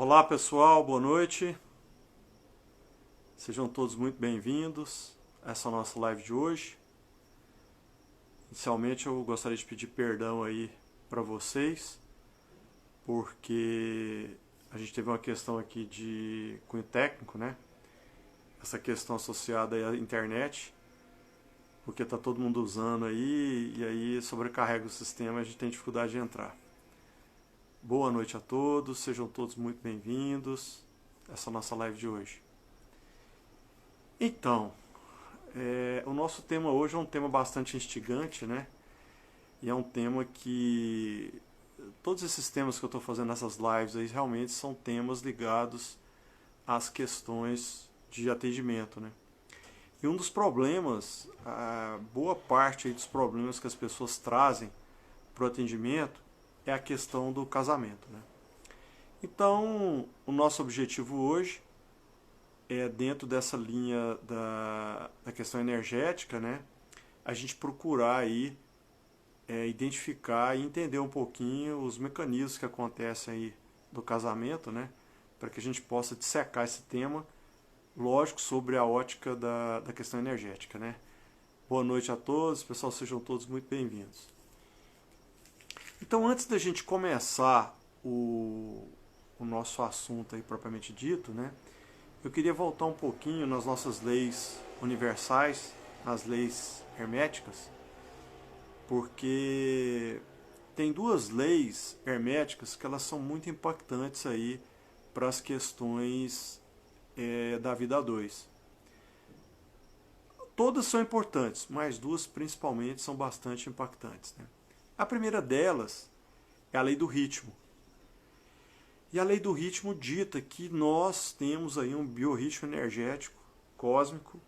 Olá pessoal, boa noite. Sejam todos muito bem-vindos a essa nossa live de hoje. Inicialmente eu gostaria de pedir perdão aí para vocês, porque a gente teve uma questão aqui de cunho técnico, né? Essa questão associada à internet, porque tá todo mundo usando aí e aí sobrecarrega o sistema e a gente tem dificuldade de entrar. Boa noite a todos, sejam todos muito bem-vindos a essa nossa live de hoje. Então, o nosso tema hoje é um tema bastante instigante, né? E é um tema que todos esses temas que eu estou fazendo nessas lives aí realmente são temas ligados às questões de atendimento, né? E um dos problemas, a boa parte aí dos problemas que as pessoas trazem para o atendimento é a questão do casamento, né? Então, o nosso objetivo hoje é, dentro dessa linha da questão energética, né, a gente procurar aí identificar e entender um pouquinho os mecanismos que acontecem aí do casamento, né, para que a gente possa dissecar esse tema, lógico, sobre a ótica da questão energética, né. Boa noite a todos, pessoal, sejam todos muito bem-vindos. Então, antes da gente começar o nosso assunto aí propriamente dito, né, eu queria voltar um pouquinho nas nossas leis universais, nas leis herméticas, porque tem duas leis herméticas que elas são muito impactantes aí para as questões da vida a dois. Todas são importantes, mas duas principalmente são bastante impactantes, né? A primeira delas é a lei do ritmo. E a lei do ritmo dita que nós temos aí um biorritmo energético cósmico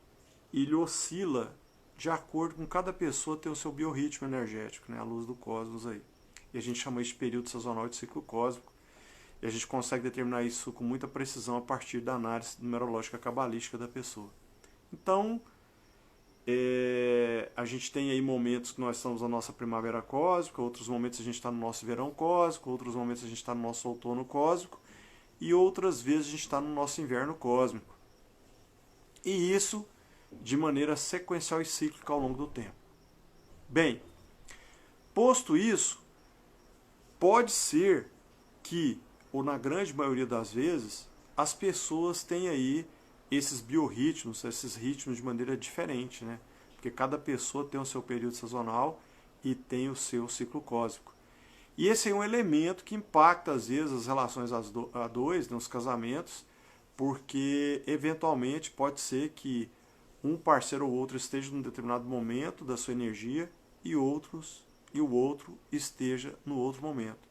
e ele oscila de acordo com cada pessoa ter o seu biorritmo energético, né, à luz do cosmos aí. E a gente chama isso de período sazonal de ciclo cósmico. E a gente consegue determinar isso com muita precisão a partir da análise numerológica cabalística da pessoa. Então, a gente tem aí momentos que nós estamos na nossa primavera cósmica, outros momentos a gente está no nosso verão cósmico, outros momentos a gente está no nosso outono cósmico e outras vezes a gente está no nosso inverno cósmico. E isso de maneira sequencial e cíclica ao longo do tempo. Bem, posto isso, pode ser que, ou na grande maioria das vezes, as pessoas têm aí esses biorritmos, esses ritmos de maneira diferente, né? Porque cada pessoa tem o seu período sazonal e tem o seu ciclo cósmico. E esse é um elemento que impacta, às vezes, as relações a dois, nos casamentos, porque, eventualmente, pode ser que um parceiro ou outro esteja num determinado momento da sua energia e o outro esteja no outro momento.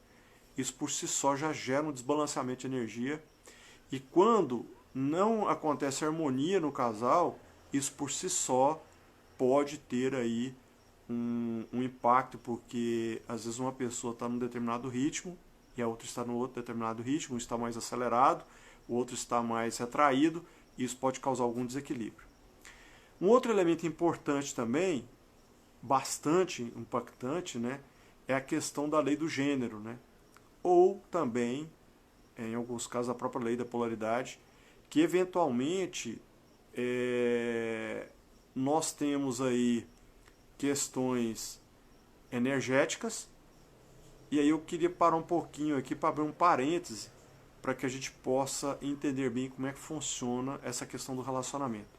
Isso, por si só, já gera um desbalanceamento de energia. E quando não acontece harmonia no casal, isso por si só pode ter aí um impacto, porque às vezes uma pessoa está num determinado ritmo e a outra está no outro determinado ritmo, um está mais acelerado, o outro está mais retraído, e isso pode causar algum desequilíbrio. Um outro elemento importante também, bastante impactante, né, é a questão da lei do gênero, né, ou também, em alguns casos, a própria lei da polaridade, que eventualmente nós temos aí questões energéticas, e aí eu queria parar um pouquinho aqui para abrir um parêntese para que a gente possa entender bem como é que funciona essa questão do relacionamento.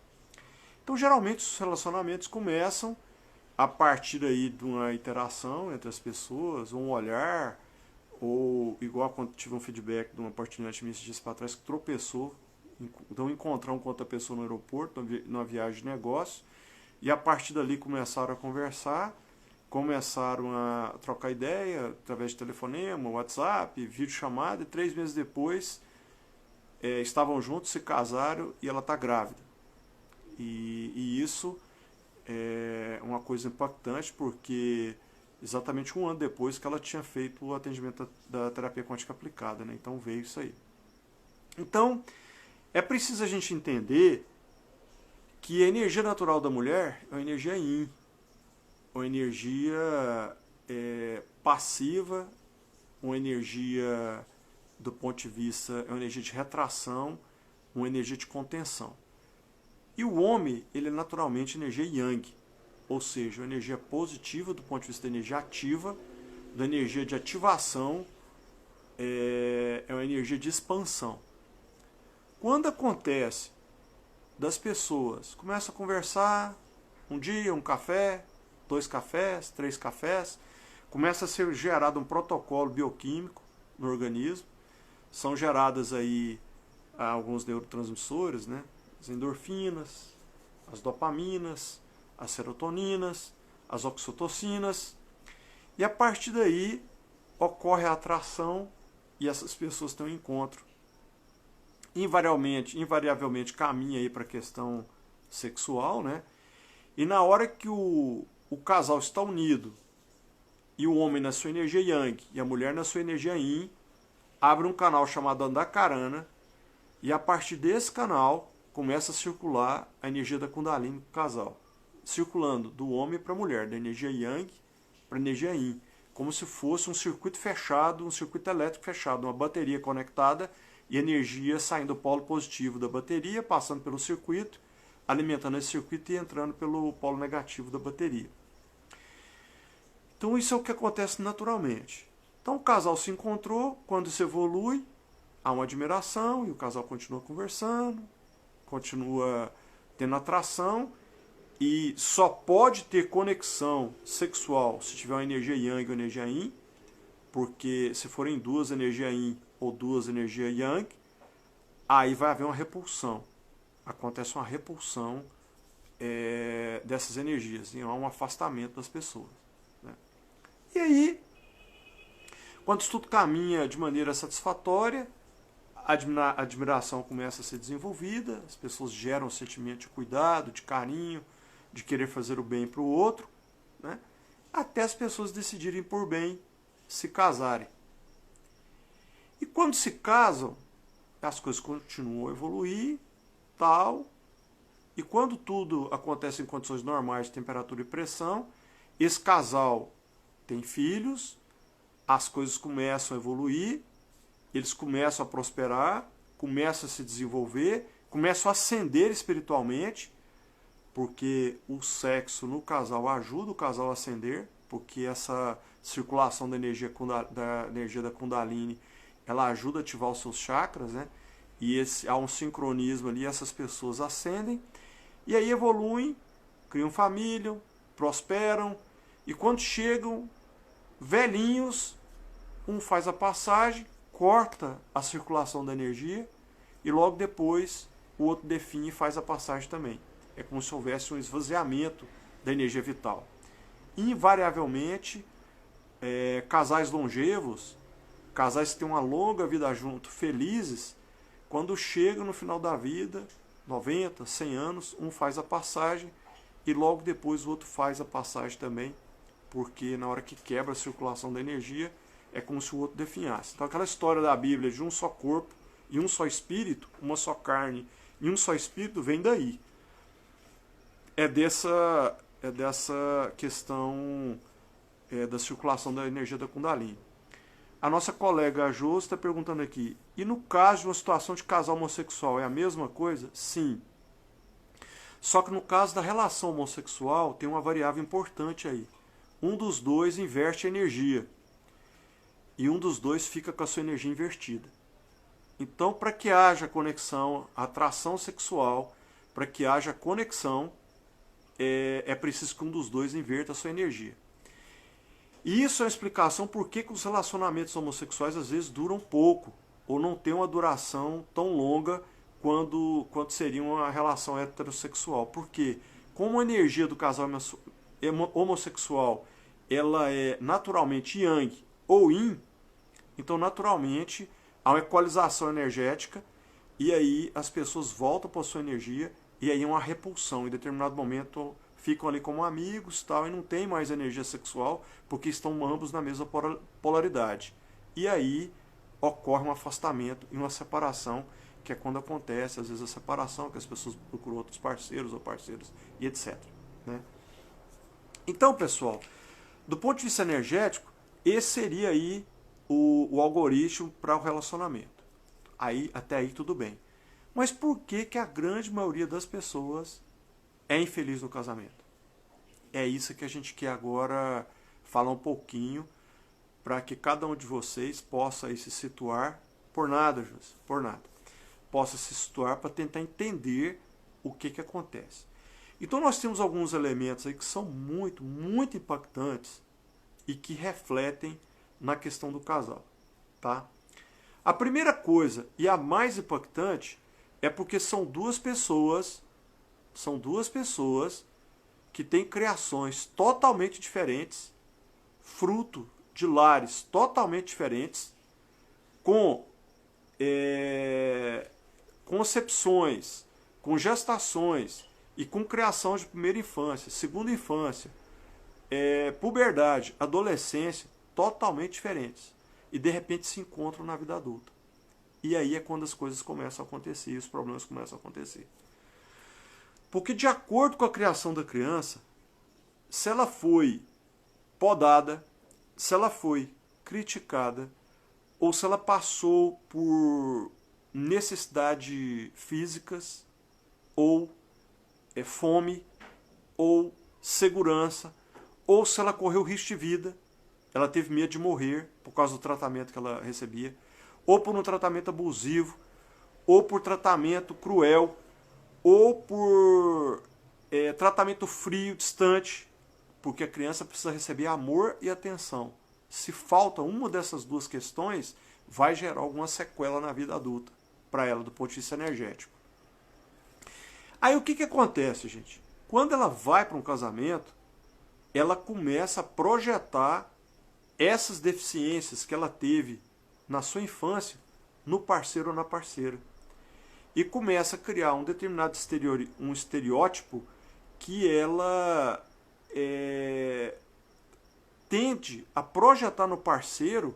Então, geralmente os relacionamentos começam a partir aí de uma interação entre as pessoas, um olhar, ou igual quando tive um feedback de uma oportunidade esses dias para trás que tropeçou, então encontrar com outra pessoa no aeroporto, numa viagem de negócio, e a partir dali começaram a conversar, começaram a trocar ideia através de telefonema, WhatsApp, videochamada, e 3 meses depois estavam juntos, se casaram e ela está grávida. E isso é uma coisa impactante, porque exatamente 1 ano depois que ela tinha feito o atendimento da terapia quântica aplicada, né? Então veio isso aí. Então, é preciso a gente entender que a energia natural da mulher é uma energia yin, uma energia passiva, uma energia do ponto de vista, é uma energia de retração, uma energia de contenção. E o homem, ele é naturalmente energia yang, ou seja, uma energia positiva do ponto de vista da energia ativa, da energia de ativação, é uma energia de expansão. Quando acontece das pessoas, começam a conversar, um dia, um café, 2 cafés, 3 cafés, começa a ser gerado um protocolo bioquímico no organismo, são geradas aí alguns neurotransmissores, né? As endorfinas, as dopaminas, as serotoninas, as oxitocinas, e a partir daí ocorre a atração e essas pessoas têm um encontro. Invariavelmente caminha aí para a questão sexual, né? E na hora que o casal está unido, e o homem na sua energia yang e a mulher na sua energia yin, abre um canal chamado Andakarana, e a partir desse canal começa a circular a energia da Kundalini do casal, circulando do homem para a mulher, da energia yang para a energia yin, como se fosse um circuito fechado, um circuito elétrico fechado, uma bateria conectada e energia saindo do polo positivo da bateria, passando pelo circuito, alimentando esse circuito e entrando pelo polo negativo da bateria. Então isso é o que acontece naturalmente. Então o casal se encontrou, quando se evolui, há uma admiração e o casal continua conversando, continua tendo atração e só pode ter conexão sexual se tiver uma energia yang ou energia yin, porque se forem duas energias yin ou duas energias yang, aí vai haver uma repulsão. Acontece uma repulsão dessas energias, e há um afastamento das pessoas. Né? E aí, quando isso tudo caminha de maneira satisfatória, a admiração começa a ser desenvolvida, as pessoas geram um sentimento de cuidado, de carinho, de querer fazer o bem para o outro, né? Até as pessoas decidirem por bem se casarem. E quando se casam, as coisas continuam a evoluir, tal, e quando tudo acontece em condições normais de temperatura e pressão, esse casal tem filhos, as coisas começam a evoluir, eles começam a prosperar, começam a se desenvolver, começam a ascender espiritualmente, porque o sexo no casal ajuda o casal a ascender, porque essa circulação da energia da Kundalini, ela ajuda a ativar os seus chakras, né? E há um sincronismo ali, essas pessoas ascendem, e aí evoluem, criam família, prosperam, e quando chegam velhinhos, um faz a passagem, corta a circulação da energia, e logo depois o outro definha e faz a passagem também. É como se houvesse um esvaziamento da energia vital. Invariavelmente, casais longevos, casais que têm uma longa vida junto, felizes, quando chegam no final da vida, 90, 100 anos, um faz a passagem e logo depois o outro faz a passagem também, porque na hora que quebra a circulação da energia, é como se o outro definhasse. Então aquela história da Bíblia de um só corpo e um só espírito, uma só carne e um só espírito, vem daí. É dessa questão da circulação da energia da Kundalini. A nossa colega Jo está perguntando aqui, e no caso de uma situação de casal homossexual, é a mesma coisa? Sim. Só que no caso da relação homossexual, tem uma variável importante aí. Um dos dois inverte a energia. E um dos dois fica com a sua energia invertida. Então, para que haja conexão, atração sexual, para que haja conexão, é preciso que um dos dois inverta a sua energia. E isso é uma explicação por que os relacionamentos homossexuais às vezes duram pouco, ou não tem uma duração tão longa quanto seria uma relação heterossexual. Porque como a energia do casal homossexual ela é naturalmente yang ou yin, então naturalmente há uma equalização energética e aí as pessoas voltam para a sua energia e aí uma repulsão. Em determinado momento ficam ali como amigos tal, e não tem mais energia sexual porque estão ambos na mesma polaridade. E aí ocorre um afastamento e uma separação, que é quando acontece às vezes a separação, que as pessoas procuram outros parceiros ou parceiras e etc. Né? Então, pessoal, do ponto de vista energético, esse seria aí o algoritmo para o relacionamento. Até aí tudo bem. Mas por que que a grande maioria das pessoas é infeliz no casamento? É isso que a gente quer agora falar um pouquinho, para que cada um de vocês possa aí se situar, por nada, Júlio, por nada, possa se situar para tentar entender o que acontece. Então nós temos alguns elementos aí que são muito, muito impactantes e que refletem na questão do casal, tá? A primeira coisa, e a mais impactante, é porque são duas pessoas que têm criações totalmente diferentes, fruto de lares totalmente diferentes, com concepções, com gestações e com criação de primeira infância, segunda infância, puberdade, adolescência, totalmente diferentes. E de repente se encontram na vida adulta. E aí é quando as coisas começam a acontecer e os problemas começam a acontecer. Porque de acordo com a criação da criança, se ela foi podada, se ela foi criticada, ou se ela passou por necessidades físicas, ou fome, ou segurança, ou se ela correu risco de vida, ela teve medo de morrer por causa do tratamento que ela recebia, ou por um tratamento abusivo, ou por tratamento cruel, ou por tratamento frio, distante, porque a criança precisa receber amor e atenção. Se falta uma dessas duas questões, vai gerar alguma sequela na vida adulta, para ela, do ponto de vista energético. Aí o que acontece, gente? Quando ela vai para um casamento, ela começa a projetar essas deficiências que ela teve na sua infância no parceiro ou na parceira. E começa a criar um determinado estereótipo que ela tende a projetar no parceiro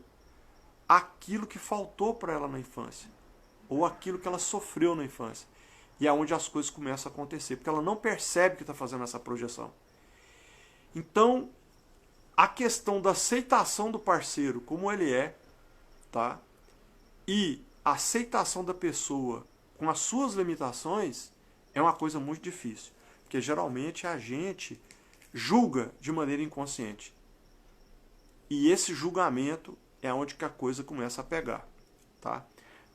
aquilo que faltou para ela na infância, ou aquilo que ela sofreu na infância. E é onde as coisas começam a acontecer, porque ela não percebe que está fazendo essa projeção. Então, a questão da aceitação do parceiro como ele é, tá? E a aceitação da pessoa com as suas limitações é uma coisa muito difícil, porque geralmente a gente julga de maneira inconsciente. E esse julgamento é onde que a coisa começa a pegar, tá?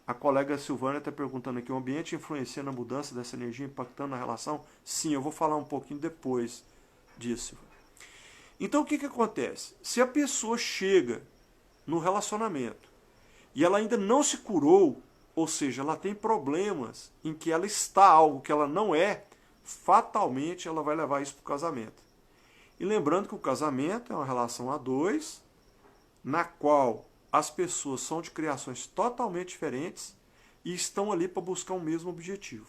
A colega Silvana está perguntando aqui, o ambiente influencia na mudança dessa energia, impactando na relação? Sim, eu vou falar um pouquinho depois disso. Então o que acontece? Se a pessoa chega no relacionamento e ela ainda não se curou, ou seja, ela tem problemas em que ela está algo que ela não é, fatalmente ela vai levar isso para o casamento. E lembrando que o casamento é uma relação a dois, na qual as pessoas são de criações totalmente diferentes e estão ali para buscar o mesmo objetivo.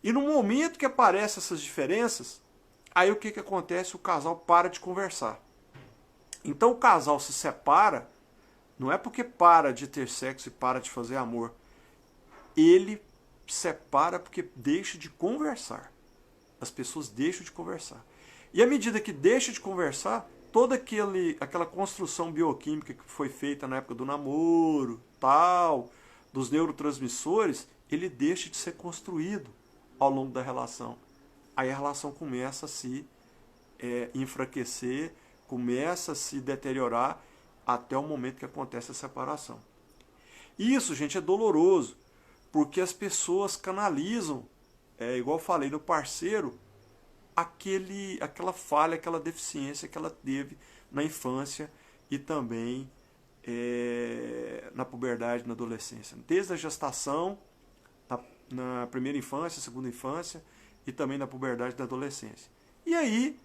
E no momento que aparecem essas diferenças, aí o que acontece? O casal para de conversar. Então o casal se separa, não é porque para de ter sexo e para de fazer amor. Ele separa porque deixa de conversar. As pessoas deixam de conversar. E à medida que deixa de conversar, toda aquela construção bioquímica que foi feita na época do namoro, tal, dos neurotransmissores, ele deixa de ser construído ao longo da relação. Aí a relação começa a se enfraquecer, começa a se deteriorar até o momento que acontece a separação. Isso, gente, é doloroso, porque as pessoas canalizam, igual eu falei, no parceiro, aquela falha, aquela deficiência que ela teve na infância e também na puberdade, na adolescência. Desde a gestação, na primeira infância, segunda infância e também na puberdade e na adolescência. E aí,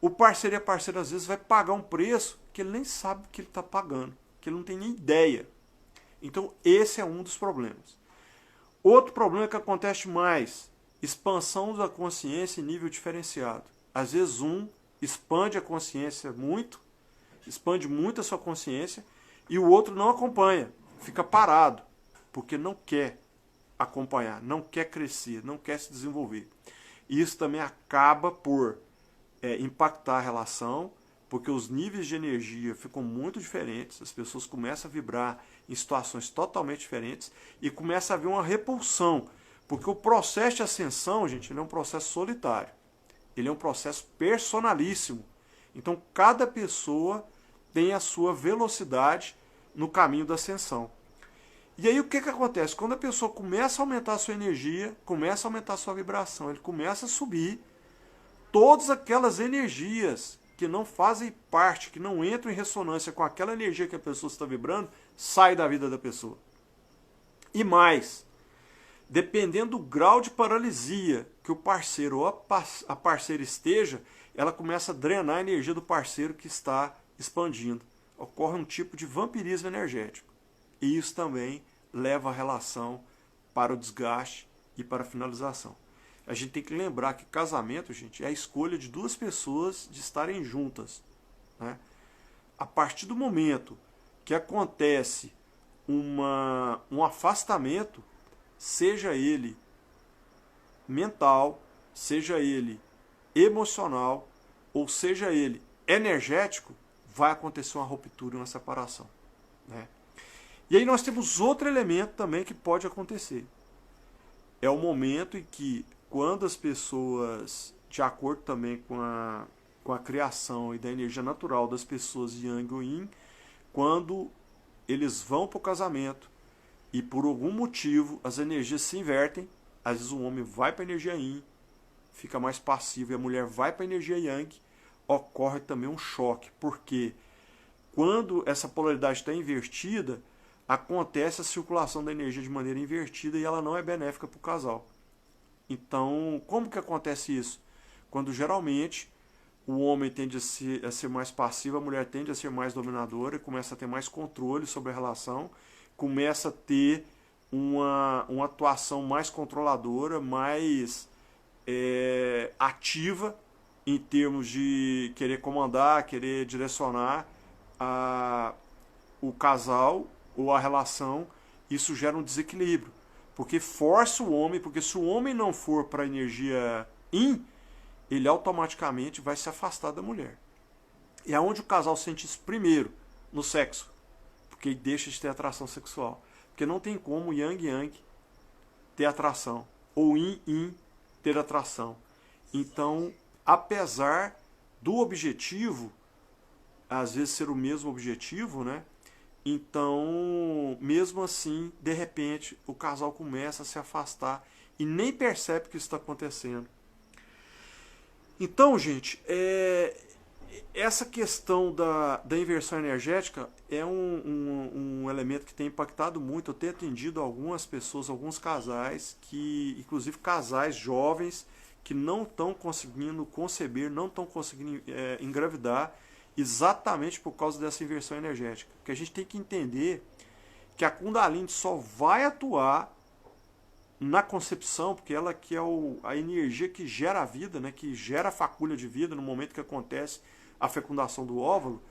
o parceiro e a parceira às vezes vai pagar um preço que ele nem sabe que ele está pagando, que ele não tem nem ideia. Então esse é um dos problemas. Outro problema que acontece mais, expansão da consciência em nível diferenciado. Às vezes um expande a consciência muito, expande muito a sua consciência, e o outro não acompanha, fica parado, porque não quer acompanhar, não quer crescer, não quer se desenvolver. E isso também acaba por impactar a relação, porque os níveis de energia ficam muito diferentes, as pessoas começam a vibrar em situações totalmente diferentes e começa a haver uma repulsão, porque o processo de ascensão, gente, ele é um processo solitário, ele é um processo personalíssimo. Então, cada pessoa tem a sua velocidade no caminho da ascensão. E aí o que acontece? Quando a pessoa começa a aumentar a sua energia, começa a aumentar a sua vibração, ele começa a subir, todas aquelas energias que não fazem parte, que não entram em ressonância com aquela energia que a pessoa está vibrando, saem da vida da pessoa. E mais, dependendo do grau de paralisia que o parceiro ou a parceira esteja, ela começa a drenar a energia do parceiro que está expandindo. Ocorre um tipo de vampirismo energético. E isso também leva a relação para o desgaste e para a finalização. A gente tem que lembrar que casamento, gente, é a escolha de duas pessoas de estarem juntas, né? A partir do momento que acontece um afastamento, seja ele mental, seja ele emocional, ou seja ele energético, vai acontecer uma ruptura, uma separação, né? E aí nós temos outro elemento também que pode acontecer. É o momento em que, quando as pessoas, de acordo também com a criação e da energia natural das pessoas Yang ou Yin, quando eles vão para o casamento e por algum motivo as energias se invertem, às vezes o homem vai para a energia Yin, fica mais passivo, e a mulher vai para a energia Yang, ocorre também um choque, porque quando essa polaridade está invertida, acontece a circulação da energia de maneira invertida e ela não é benéfica para o casal. Então, como que acontece isso? Quando geralmente o homem tende a ser mais passivo, a mulher tende a ser mais dominadora, começa a ter mais controle sobre a relação, começa a ter uma atuação mais controladora, mais ativa em termos de querer comandar, querer direcionar o casal ou a relação. Isso gera um desequilíbrio, porque força o homem, porque se o homem não for para a energia Yin, ele automaticamente vai se afastar da mulher. E aonde o casal sente isso primeiro? No sexo, porque ele deixa de ter atração sexual, porque não tem como Yang Yang ter atração, ou Yin Yin ter atração. Então, apesar do objetivo às vezes ser o mesmo objetivo, né? Então, mesmo assim, de repente, o casal começa a se afastar e nem percebe que isso está acontecendo. Então, gente, essa questão da inversão energética é um elemento que tem impactado muito. Eu tenho atendido algumas pessoas, alguns casais, inclusive casais jovens, que não estão conseguindo conceber, não estão conseguindo engravidar, exatamente por causa dessa inversão energética. Porque a gente tem que entender que a Kundalini só vai atuar na concepção, porque ela que é a energia que gera a vida, né, que gera a faculha de vida no momento que acontece a fecundação do óvulo.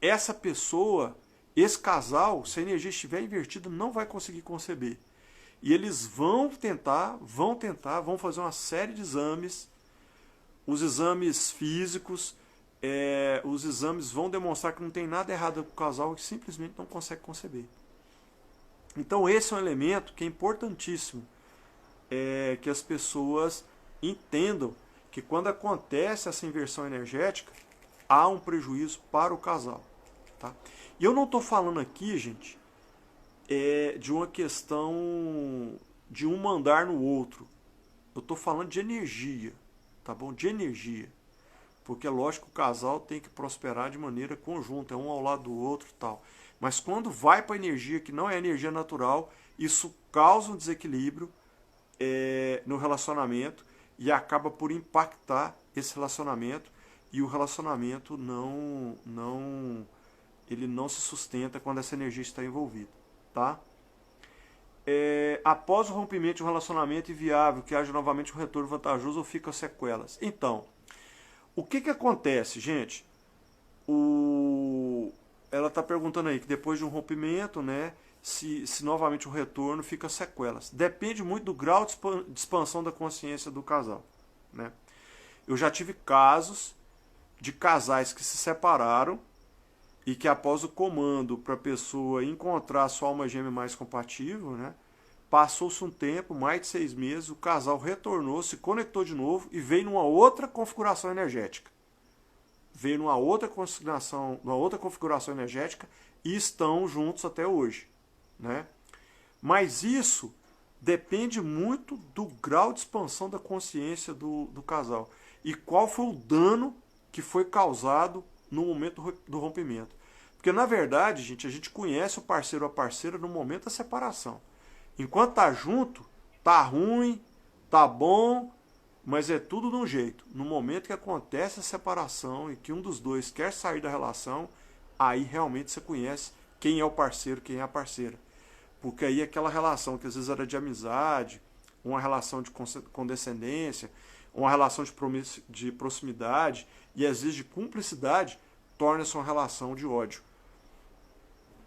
Essa pessoa, esse casal, se a energia estiver invertida, não vai conseguir conceber. E eles vão fazer uma série de exames. Os exames físicos, os exames vão demonstrar que não tem nada errado com o casal e simplesmente não consegue conceber. Então esse é um elemento que é importantíssimo, que as pessoas entendam que quando acontece essa inversão energética, há um prejuízo para o casal. Tá? E eu não estou falando aqui, gente, de uma questão de um mandar no outro. Eu estou falando de energia. Tá bom? De energia, porque é lógico que o casal tem que prosperar de maneira conjunta, um ao lado do outro e tal, mas quando vai para a energia que não é energia natural, isso causa um desequilíbrio no relacionamento e acaba por impactar esse relacionamento, e o relacionamento ele não se sustenta quando essa energia está envolvida, tá? Após o rompimento de um relacionamento inviável, que haja novamente um retorno vantajoso ou ficam sequelas. Então, o que acontece, gente? Ela está perguntando aí que depois de um rompimento, né, se novamente um retorno fica sequelas. Depende muito do grau de expansão da consciência do casal, né? Eu já tive casos de casais que se separaram e que após o comando para a pessoa encontrar a sua alma gêmea mais compatível, né? Passou-se um tempo, mais de 6 meses, o casal retornou, se conectou de novo e veio numa outra configuração energética. Veio numa outra configuração energética e estão juntos até hoje, né? Mas isso depende muito do grau de expansão da consciência do casal e qual foi o dano que foi causado no momento do rompimento. Porque, na verdade, gente, a gente conhece o parceiro ou a parceira no momento da separação. Enquanto tá junto, tá ruim, tá bom, mas é tudo de um jeito. No momento que acontece a separação e que um dos dois quer sair da relação, aí realmente você conhece quem é o parceiro, quem é a parceira. Porque aí aquela relação que às vezes era de amizade, uma relação de condescendência, uma relação de proximidade e às vezes de cumplicidade, torna-se uma relação de ódio.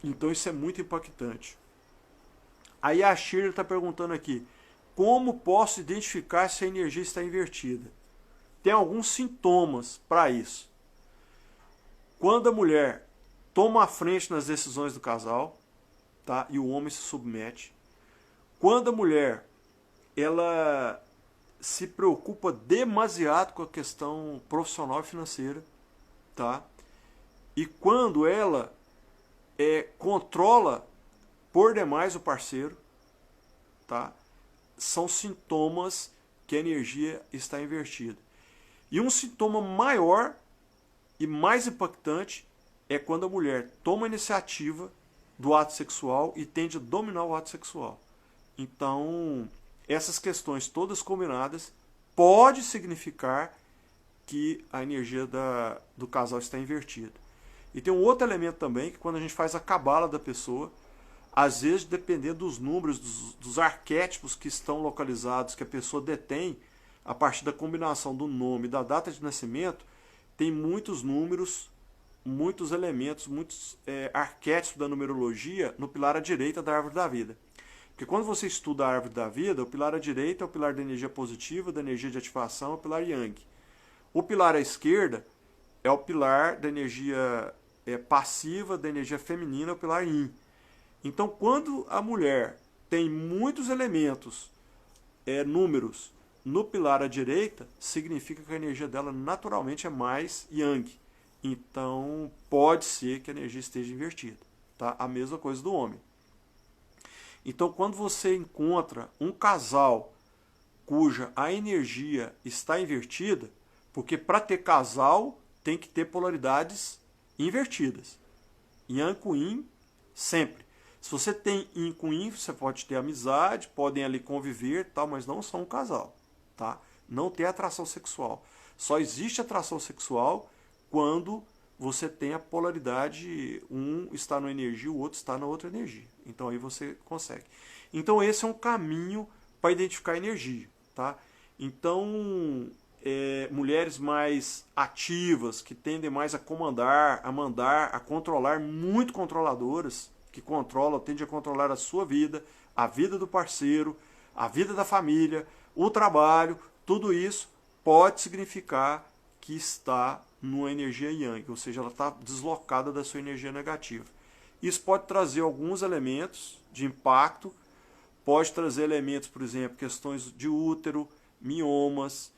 Então isso é muito impactante. Aí a Shirley está perguntando aqui, como posso identificar se a energia está invertida? Tem alguns sintomas para isso. Quando a mulher toma a frente nas decisões do casal, tá? E o homem se submete. Quando a mulher ela se preocupa demasiado com a questão profissional e financeira, tá? E quando ela controla por demais o parceiro, tá? São sintomas que a energia está invertida. E um sintoma maior e mais impactante é quando a mulher toma a iniciativa do ato sexual e tende a dominar o ato sexual. Então, essas questões todas combinadas pode significar que a energia do casal está invertida. E tem um outro elemento também, que quando a gente faz a cabala da pessoa, às vezes, dependendo dos números, dos arquétipos que estão localizados, que a pessoa detém, a partir da combinação do nome e da data de nascimento, tem muitos números, muitos elementos, muitos arquétipos da numerologia no pilar à direita da árvore da vida. Porque quando você estuda a árvore da vida, o pilar à direita é o pilar da energia positiva, da energia de ativação, é o pilar Yang. O pilar à esquerda é o pilar da energia passiva, da energia feminina, é o pilar Yin. Então, quando a mulher tem muitos elementos, números, no pilar à direita, significa que a energia dela naturalmente é mais Yang. Então, pode ser que a energia esteja invertida. Tá? A mesma coisa do homem. Então, quando você encontra um casal cuja a energia está invertida, porque para ter casal tem que ter polaridades invertidas. Yang com Yin, sempre. Se você tem Yin com Yin, você pode ter amizade, podem ali conviver, tal, mas não são um casal. Tá? Não tem atração sexual. Só existe atração sexual quando você tem a polaridade, um está numa energia, o outro está na outra energia. Então aí você consegue. Então esse é um caminho para identificar a energia. Tá? Então, mulheres mais ativas, que tendem mais a comandar, a mandar, a controlar, muito controladoras, que tendem a controlar a sua vida, a vida do parceiro, a vida da família, o trabalho, tudo isso pode significar que está numa energia Yang, ou seja, ela está deslocada da sua energia negativa. Isso pode trazer alguns elementos de impacto, pode trazer elementos, por exemplo, questões de útero, miomas,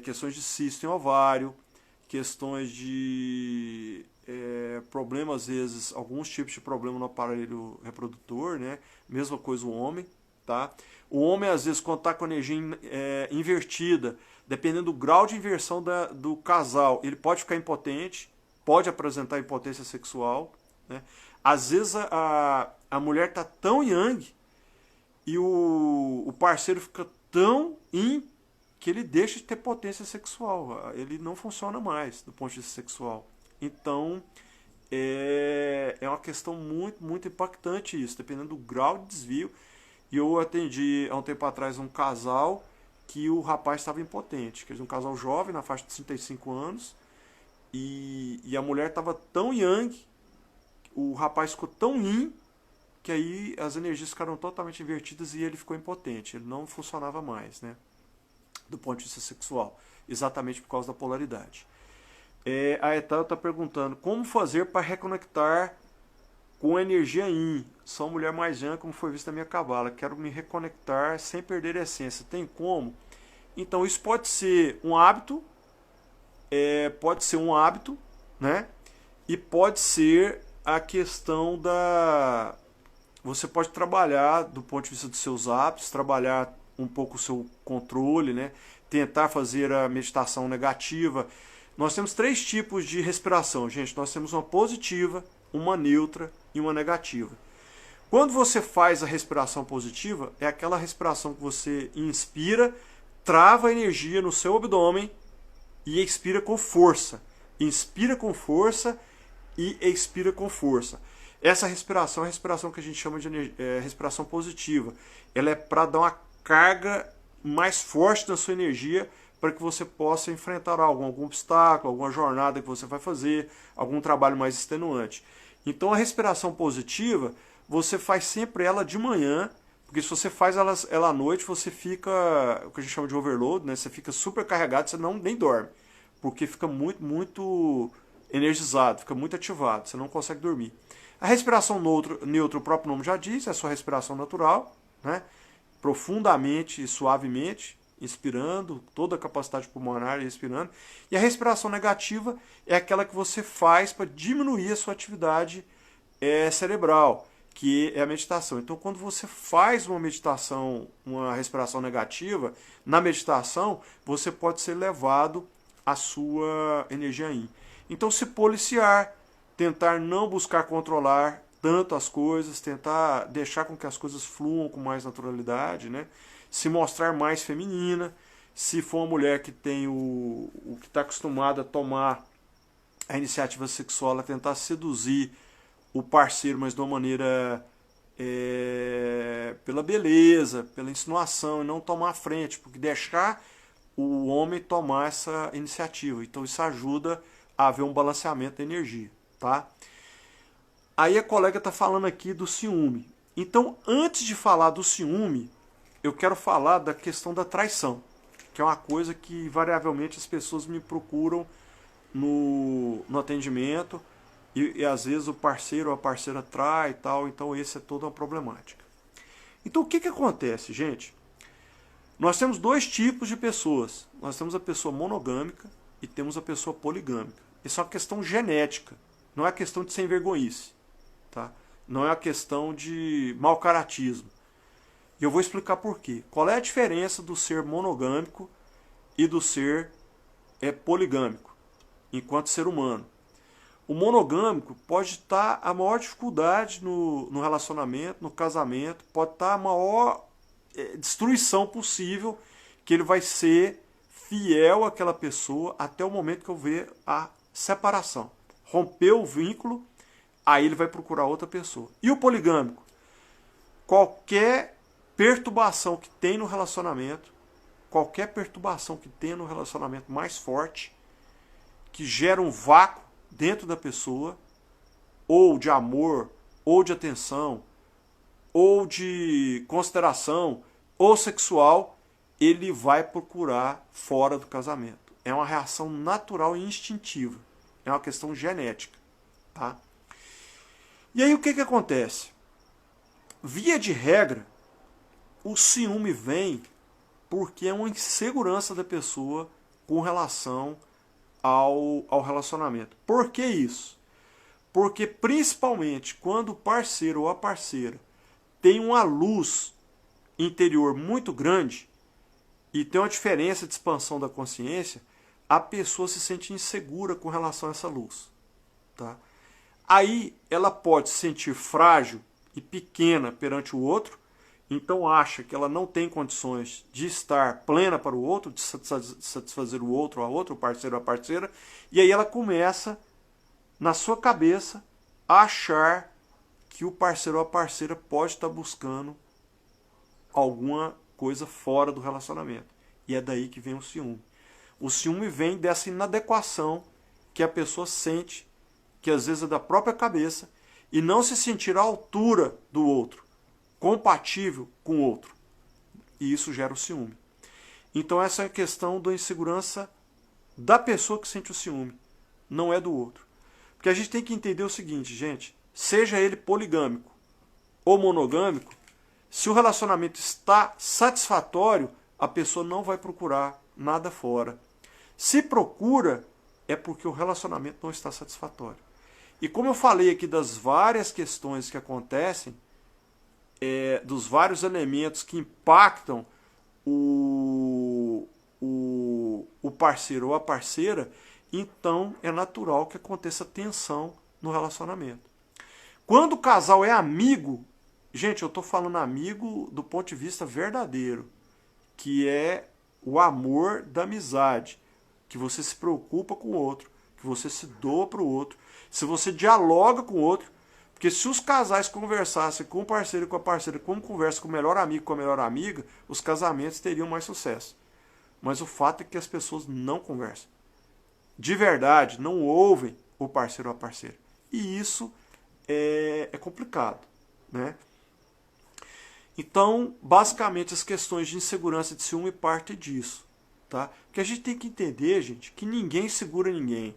questões de cisto em ovário, questões de problemas, às vezes, alguns tipos de problema no aparelho reprodutor, né? Mesma coisa o homem, tá? O homem, às vezes, quando está com a energia invertida, dependendo do grau de inversão do casal, ele pode ficar impotente, pode apresentar impotência sexual, né? Às vezes a mulher está tão yang e o parceiro fica tão yin que ele deixa de ter potência sexual, ele não funciona mais do ponto de vista sexual. Então é uma questão muito, muito impactante isso, dependendo do grau de desvio. E eu atendi há um tempo atrás um casal que o rapaz estava impotente, quer dizer, um casal jovem, na faixa de 35 anos, e a mulher estava tão yang, o rapaz ficou tão yin, que aí as energias ficaram totalmente invertidas e ele ficou impotente, ele não funcionava mais, né, do ponto de vista sexual. exatamente por causa da polaridade. A Etal está perguntando, como fazer para reconectar com a energia Yin? Sou mulher mais young, como foi visto na minha cabala. Quero me reconectar sem perder a essência. Tem como? Então isso pode ser um hábito, né? E pode ser a questão da... Você pode trabalhar do ponto de vista dos seus hábitos, trabalhar um pouco o seu controle, né? Tentar fazer a meditação negativa. Nós temos 3 tipos de respiração, gente. Nós temos uma positiva, uma neutra e uma negativa. Quando você faz a respiração positiva, é aquela respiração que você inspira, trava a energia no seu abdômen e expira com força. Inspira com força e expira com força. Essa respiração é a respiração que a gente chama de respiração positiva. Ela é para dar uma carga mais forte na sua energia para que você possa enfrentar algum obstáculo, alguma jornada que você vai fazer, algum trabalho mais extenuante. Então a respiração positiva, você faz sempre ela de manhã, porque se você faz ela à noite, você fica, o que a gente chama de overload, né? Você fica super carregado, você nem dorme, porque fica muito energizado, fica muito ativado, você não consegue dormir. A respiração neutra, o próprio nome já diz, é a sua respiração natural, né? Profundamente e suavemente, inspirando, toda a capacidade pulmonar e expirando. E a respiração negativa é aquela que você faz para diminuir a sua atividade cerebral, que é a meditação. Então, quando você faz uma meditação, uma respiração negativa, na meditação, você pode ser levado à sua energia Yin. Então, se policiar, tentar não buscar controlar tanto as coisas, tentar deixar com que as coisas fluam com mais naturalidade, né? Se mostrar mais feminina, se for uma mulher que tem o que está acostumada a tomar a iniciativa sexual, ela tentar seduzir o parceiro, mas de uma maneira pela beleza, pela insinuação, e não tomar a frente, porque deixar o homem tomar essa iniciativa. Então isso ajuda a haver um balanceamento da energia, tá? Aí a colega está falando aqui do ciúme. Então, antes de falar do ciúme, eu quero falar da questão da traição, que é uma coisa que variavelmente as pessoas me procuram no atendimento, e às vezes o parceiro ou a parceira trai e tal, então essa é toda uma problemática. Então o que acontece, gente? Nós temos 2 tipos de pessoas. Nós temos a pessoa monogâmica e temos a pessoa poligâmica. Isso é uma questão genética, não é uma questão de sem vergonhice, tá? Não é uma questão de mau caratismo. E eu vou explicar por quê. Qual é a diferença do ser monogâmico e do ser poligâmico, enquanto ser humano? O monogâmico pode estar a maior dificuldade no relacionamento, no casamento, pode estar a maior destruição possível, que ele vai ser fiel àquela pessoa até o momento que houver a separação. Rompeu o vínculo, aí ele vai procurar outra pessoa. E o poligâmico? Qualquer perturbação que tem no relacionamento, mais forte, que gera um vácuo dentro da pessoa, ou de amor, ou de atenção, ou de consideração, ou sexual, ele vai procurar fora do casamento. É uma reação natural e instintiva. É uma questão genética, tá? E aí o que acontece? Via de regra, o ciúme vem porque é uma insegurança da pessoa com relação ao relacionamento. Por que isso? Porque principalmente quando o parceiro ou a parceira tem uma luz interior muito grande e tem uma diferença de expansão da consciência, a pessoa se sente insegura com relação a essa luz, tá? Aí ela pode se sentir frágil e pequena perante o outro, então acha que ela não tem condições de estar plena para o outro, de satisfazer o outro ou a outra, o parceiro ou a parceira, e aí ela começa, na sua cabeça, a achar que o parceiro ou a parceira pode estar buscando alguma coisa fora do relacionamento. E é daí que vem o ciúme. O ciúme vem dessa inadequação que a pessoa sente, que às vezes é da própria cabeça, e não se sentir à altura do outro, compatível com o outro. E isso gera o ciúme. Então essa é a questão da insegurança da pessoa que sente o ciúme, não é do outro. Porque a gente tem que entender o seguinte, gente, seja ele poligâmico ou monogâmico, se o relacionamento está satisfatório, a pessoa não vai procurar nada fora. Se procura, é porque o relacionamento não está satisfatório. E como eu falei aqui das várias questões que acontecem, dos vários elementos que impactam o parceiro ou a parceira, então é natural que aconteça tensão no relacionamento. Quando o casal é amigo, gente, eu estou falando amigo do ponto de vista verdadeiro, que é o amor da amizade, que você se preocupa com o outro, que você se doa para o outro, se você dialoga com o outro, porque se os casais conversassem com o parceiro e com a parceira, como conversa com o melhor amigo e com a melhor amiga, os casamentos teriam mais sucesso. Mas o fato é que as pessoas não conversam. De verdade, não ouvem o parceiro ou a parceira. E isso é complicado, né? Então, basicamente, as questões de insegurança e de ciúme partem disso, tá? Porque a gente tem que entender, gente, que ninguém segura ninguém.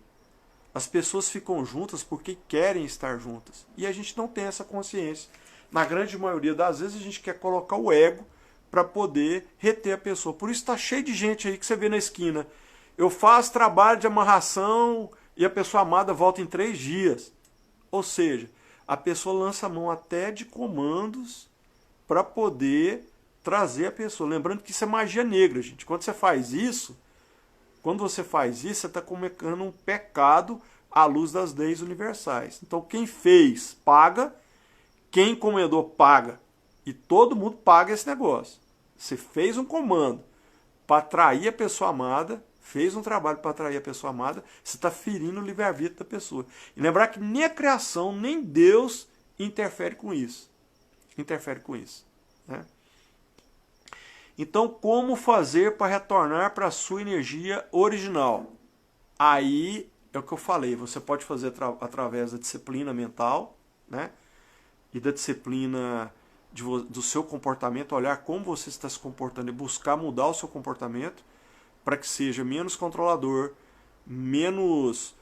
As pessoas ficam juntas porque querem estar juntas. E a gente não tem essa consciência. Na grande maioria das vezes, a gente quer colocar o ego para poder reter a pessoa. Por isso está cheio de gente aí que você vê na esquina. Eu faço trabalho de amarração e a pessoa amada volta em 3 dias. Ou seja, a pessoa lança a mão até de comandos para poder trazer a pessoa. Lembrando que isso é magia negra, gente. Quando você faz isso, você está cometendo um pecado à luz das leis universais. Então, quem fez, paga. Quem encomendou, paga. E todo mundo paga esse negócio. Você fez um comando para atrair a pessoa amada, fez um trabalho para atrair a pessoa amada, você está ferindo o livre-arbítrio da pessoa. E lembrar que nem a criação, nem Deus interfere com isso. Né? Então, como fazer para retornar para a sua energia original? Aí é o que eu falei, você pode fazer através da disciplina mental, né? E da disciplina do seu comportamento, olhar como você está se comportando e buscar mudar o seu comportamento para que seja menos controlador, menos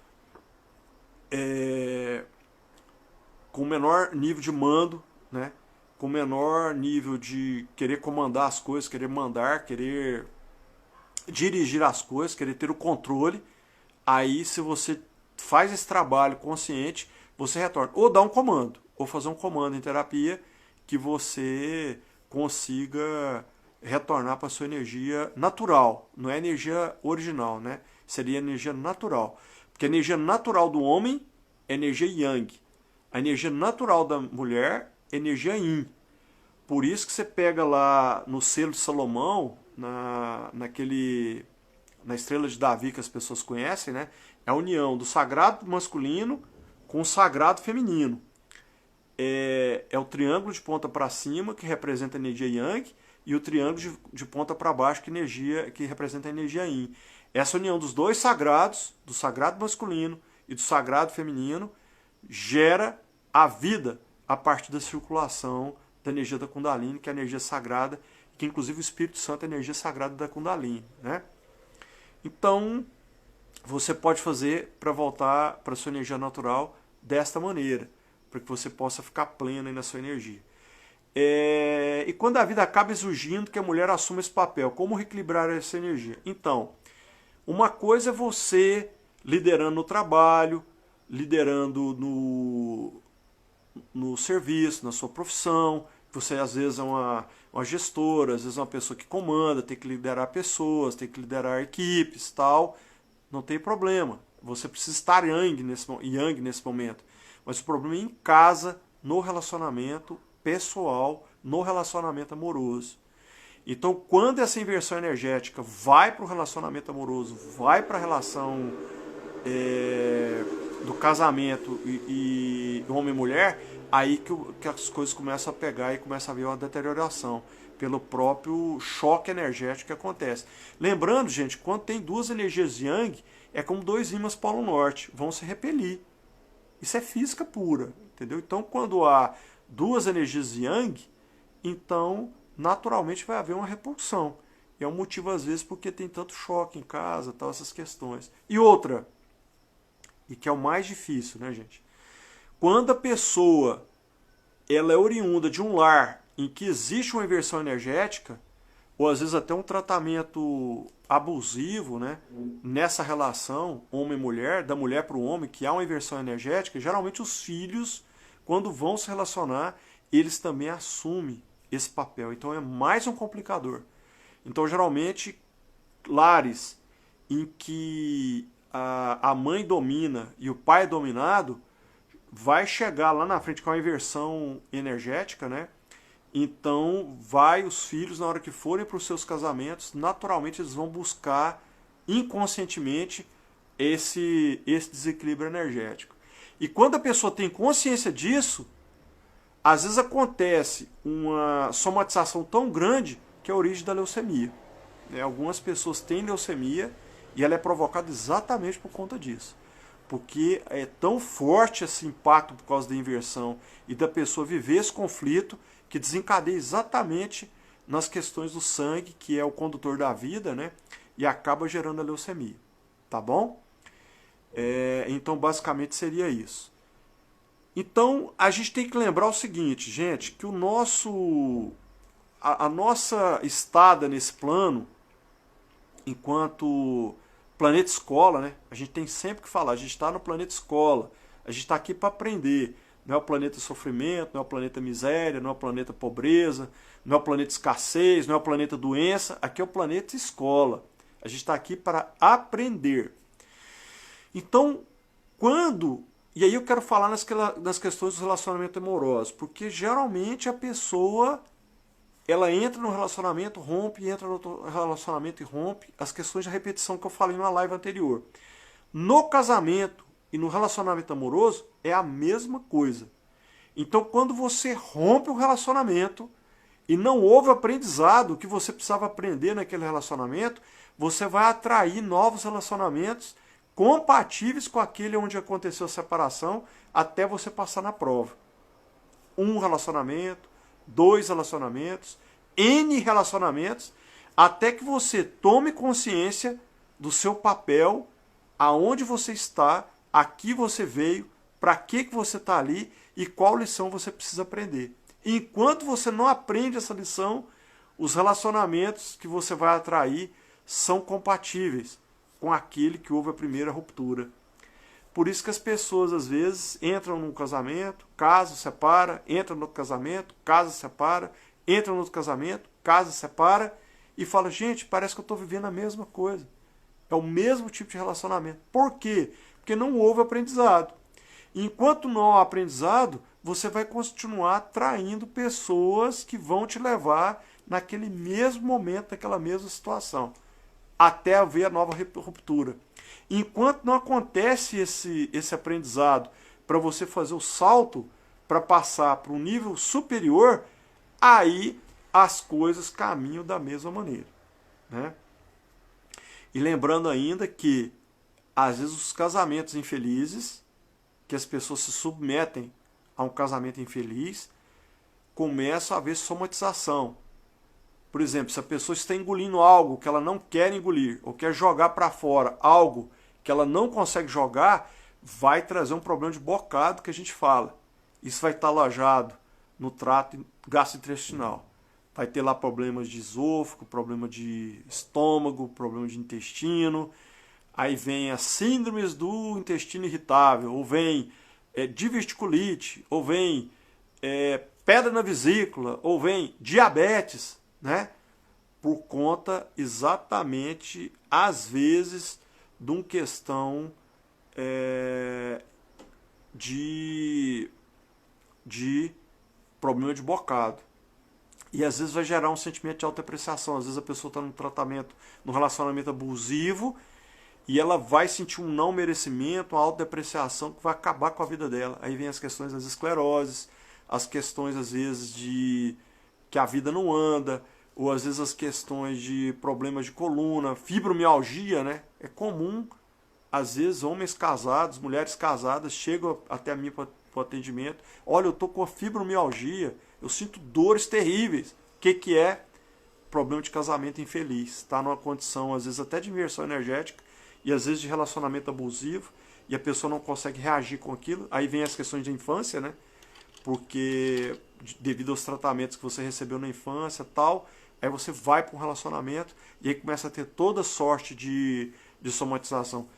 com menor nível de mando, né? Com menor nível de querer comandar as coisas, querer mandar, querer dirigir as coisas, querer ter o controle. Aí, se você faz esse trabalho consciente, você retorna. Ou dá um comando, ou fazer um comando em terapia que você consiga retornar para a sua energia natural. Não é energia original, né? Seria energia natural. Porque a energia natural do homem é energia yang. A energia natural da mulher é energia yin. Por isso que você pega lá no selo de Salomão, na estrela de Davi que as pessoas conhecem, né? É a união do sagrado masculino com o sagrado feminino. É o triângulo de ponta para cima, que representa a energia yang, e o triângulo de ponta para baixo, que representa a energia yin. Essa união dos dois sagrados, do sagrado masculino e do sagrado feminino, gera a vida a partir da circulação da energia da Kundalini, que é a energia sagrada, que inclusive o Espírito Santo é a energia sagrada da Kundalini, né? Então, você pode fazer para voltar para a sua energia natural desta maneira, para que você possa ficar pleno aí na sua energia. E quando a vida acaba exigindo que a mulher assuma esse papel, como reequilibrar essa energia? Então, uma coisa é você liderando no trabalho, liderando no serviço, na sua profissão. Você às vezes é uma gestora, às vezes é uma pessoa que comanda, tem que liderar pessoas, tem que liderar equipes, tal. Não tem problema. Você precisa estar yang nesse momento. Mas o problema é em casa, no relacionamento pessoal, no relacionamento amoroso. Então, quando essa inversão energética vai para o relacionamento amoroso, vai para a relação do casamento e homem e mulher, aí que as coisas começam a pegar e começa a haver uma deterioração pelo próprio choque energético que acontece. Lembrando, gente, quando tem duas energias yang, é como 2 ímãs polo norte, vão se repelir. Isso é física pura, entendeu? Então, quando há 2 energias yang, então naturalmente vai haver uma repulsão. E é um motivo, às vezes, porque tem tanto choque em casa, tal, essas questões. E outra, e que é o mais difícil, né, gente? Quando a pessoa ela é oriunda de um lar em que existe uma inversão energética, ou às vezes até um tratamento abusivo, né, nessa relação homem-mulher, da mulher para o homem, que há uma inversão energética, geralmente os filhos, quando vão se relacionar, eles também assumem esse papel. Então é mais um complicador. Então, geralmente, lares em que a mãe domina e o pai é dominado, vai chegar lá na frente com a inversão energética, né? Então, os filhos, na hora que forem para os seus casamentos, naturalmente eles vão buscar inconscientemente esse desequilíbrio energético. E quando a pessoa tem consciência disso, às vezes acontece uma somatização tão grande que é a origem da leucemia. Algumas pessoas têm leucemia e ela é provocada exatamente por conta disso. Porque é tão forte esse impacto por causa da inversão e da pessoa viver esse conflito que desencadeia exatamente nas questões do sangue, que é o condutor da vida, né? E acaba gerando a leucemia. Tá bom? Então, basicamente, seria isso. Então, a gente tem que lembrar o seguinte, gente, que a nossa estada nesse plano, enquanto planeta escola, né? A gente tem sempre que falar, a gente está no planeta escola, a gente está aqui para aprender. Não é o planeta sofrimento, não é o planeta miséria, não é o planeta pobreza, não é o planeta escassez, não é o planeta doença, aqui é o planeta escola. A gente está aqui para aprender. Então, e aí eu quero falar nas questões dos relacionamentos amorosos, porque geralmente a pessoa ela entra no relacionamento, rompe, entra no outro relacionamento e rompe, as questões de repetição que eu falei na live anterior. No casamento e no relacionamento amoroso é a mesma coisa. Então, quando você rompe um relacionamento e não houve aprendizado que você precisava aprender naquele relacionamento, você vai atrair novos relacionamentos compatíveis com aquele onde aconteceu a separação até você passar na prova. Um relacionamento, 2 relacionamentos, N relacionamentos, até que você tome consciência do seu papel, aonde você está, aqui você veio, para que você está ali e qual lição você precisa aprender. Enquanto você não aprende essa lição, os relacionamentos que você vai atrair são compatíveis com aquele que houve a primeira ruptura. Por isso que as pessoas, às vezes, entram num casamento, casa, separa, entram no outro casamento, casa, separa, entram no outro casamento, casa, separa, e fala, gente, parece que eu estou vivendo a mesma coisa. É o mesmo tipo de relacionamento. Por quê? Porque não houve aprendizado. Enquanto não há aprendizado, você vai continuar atraindo pessoas que vão te levar naquele mesmo momento, naquela mesma situação, até haver a nova ruptura. Enquanto não acontece esse aprendizado para você fazer o salto para passar para um nível superior, aí as coisas caminham da mesma maneira, né? E lembrando ainda que às vezes os casamentos infelizes, que as pessoas se submetem a um casamento infeliz, começam a haver somatização. Por exemplo, se a pessoa está engolindo algo que ela não quer engolir, ou quer jogar para fora algo que ela não consegue jogar, vai trazer um problema de bocado que a gente fala. Isso vai estar alojado no trato gastrointestinal. Vai ter lá problemas de esôfago, problema de estômago, problema de intestino. Aí vem as síndromes do intestino irritável, ou vem diverticulite, ou vem pedra na vesícula, ou vem diabetes, né? Por conta exatamente, às vezes, de uma questão de problema de bocado. E às vezes vai gerar um sentimento de autodepreciação. Às vezes a pessoa está num tratamento, num relacionamento abusivo, e ela vai sentir um não merecimento, uma autodepreciação que vai acabar com a vida dela. Aí vem as questões das escleroses, as questões às vezes de que a vida não anda, ou às vezes as questões de problemas de coluna, fibromialgia, né? É comum, às vezes, homens casados, mulheres casadas chegam até a mim para o atendimento. Olha, eu estou com a fibromialgia, eu sinto dores terríveis. O que é? problema de casamento infeliz, está numa condição, às vezes, até de inversão energética, e às vezes de relacionamento abusivo, e a pessoa não consegue reagir com aquilo. Aí vem as questões de infância, né? Porque devido aos tratamentos que você recebeu na infância tal, aí você vai para um relacionamento e aí começa a ter toda sorte de somatização.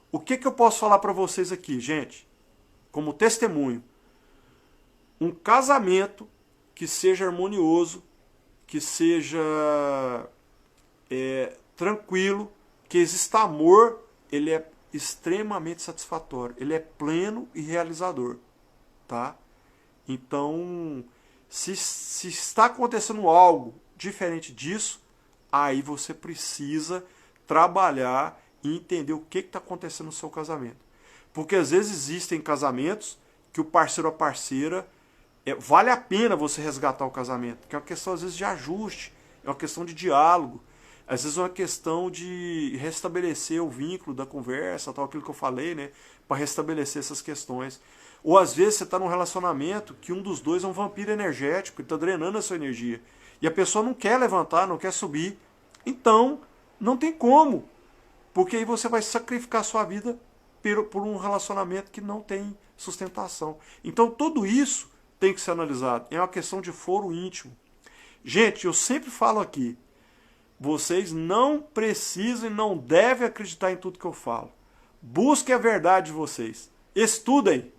O que eu posso falar para vocês aqui, gente? Como testemunho. Um casamento que seja harmonioso, que seja tranquilo, que exista amor, ele é extremamente satisfatório. Ele é pleno e realizador. Tá? Então, se está acontecendo algo diferente disso, aí você precisa trabalhar e entender o que está acontecendo no seu casamento. Porque às vezes existem casamentos que o parceiro ou a parceira, vale a pena você resgatar o casamento, que é uma questão às vezes de ajuste, é uma questão de diálogo, às vezes é uma questão de restabelecer o vínculo da conversa, tal, aquilo que eu falei, né, para restabelecer essas questões. Ou às vezes você está num relacionamento que um dos dois é um vampiro energético e está drenando a sua energia. E a pessoa não quer levantar, não quer subir. Então, não tem como. Porque aí você vai sacrificar a sua vida por um relacionamento que não tem sustentação. Então, tudo isso tem que ser analisado. É uma questão de foro íntimo. Gente, eu sempre falo aqui, vocês não precisam e não devem acreditar em tudo que eu falo. Busquem a verdade de vocês. Estudem.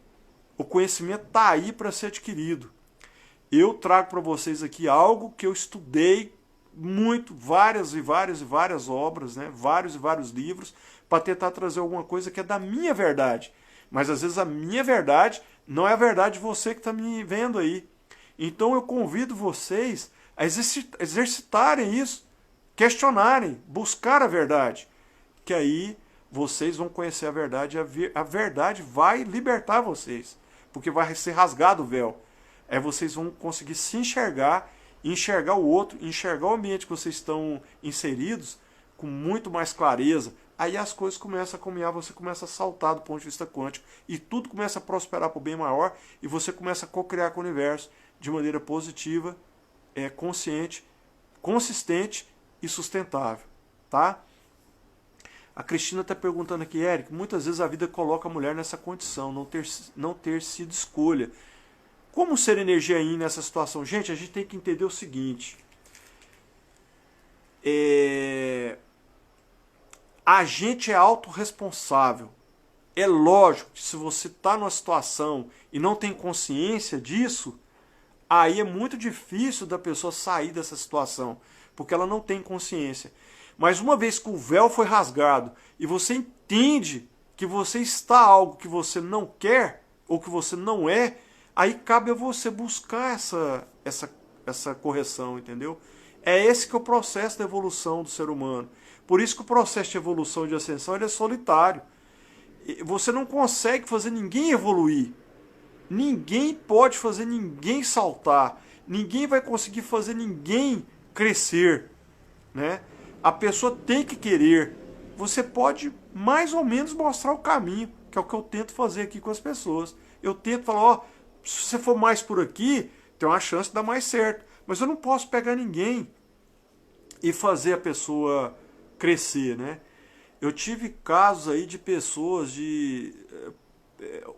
O conhecimento está aí para ser adquirido. Eu trago para vocês aqui algo que eu estudei muito, várias obras, né? Vários e vários livros, para tentar trazer alguma coisa que é da minha verdade. Mas às vezes a minha verdade não é a verdade de você que está me vendo aí. Então eu convido vocês a exercitarem isso, questionarem, buscar a verdade. Que aí vocês vão conhecer a verdade e a verdade vai libertar vocês. Porque vai ser rasgado o véu. Aí vocês vão conseguir se enxergar, enxergar o outro, enxergar o ambiente que vocês estão inseridos com muito mais clareza. Aí as coisas começam a caminhar, você começa a saltar do ponto de vista quântico e tudo começa a prosperar para o bem maior e você começa a co-criar com o universo de maneira positiva, consciente, consistente e sustentável. Tá? A Cristina está perguntando aqui, Érico, muitas vezes a vida coloca a mulher nessa condição, não ter sido escolha. Como ser energia yin nessa situação? Gente, a gente tem que entender o seguinte. A gente é autorresponsável. É lógico que se você está numa situação e não tem consciência disso, aí é muito difícil da pessoa sair dessa situação, porque ela não tem consciência. Mas uma vez que o véu foi rasgado e você entende que você está algo que você não quer ou que você não é, aí cabe a você buscar essa correção, entendeu? É esse que é o processo da evolução do ser humano. Por isso que o processo de evolução e de ascensão ele é solitário. Você não consegue fazer ninguém evoluir. Ninguém pode fazer ninguém saltar. Ninguém vai conseguir fazer ninguém crescer, né? A pessoa tem que querer. Você pode mais ou menos mostrar o caminho, que é o que eu tento fazer aqui com as pessoas. Eu tento falar, ó, se você for mais por aqui, tem uma chance de dar mais certo. Mas eu não posso pegar ninguém e fazer a pessoa crescer, né? Eu tive casos aí de pessoas, de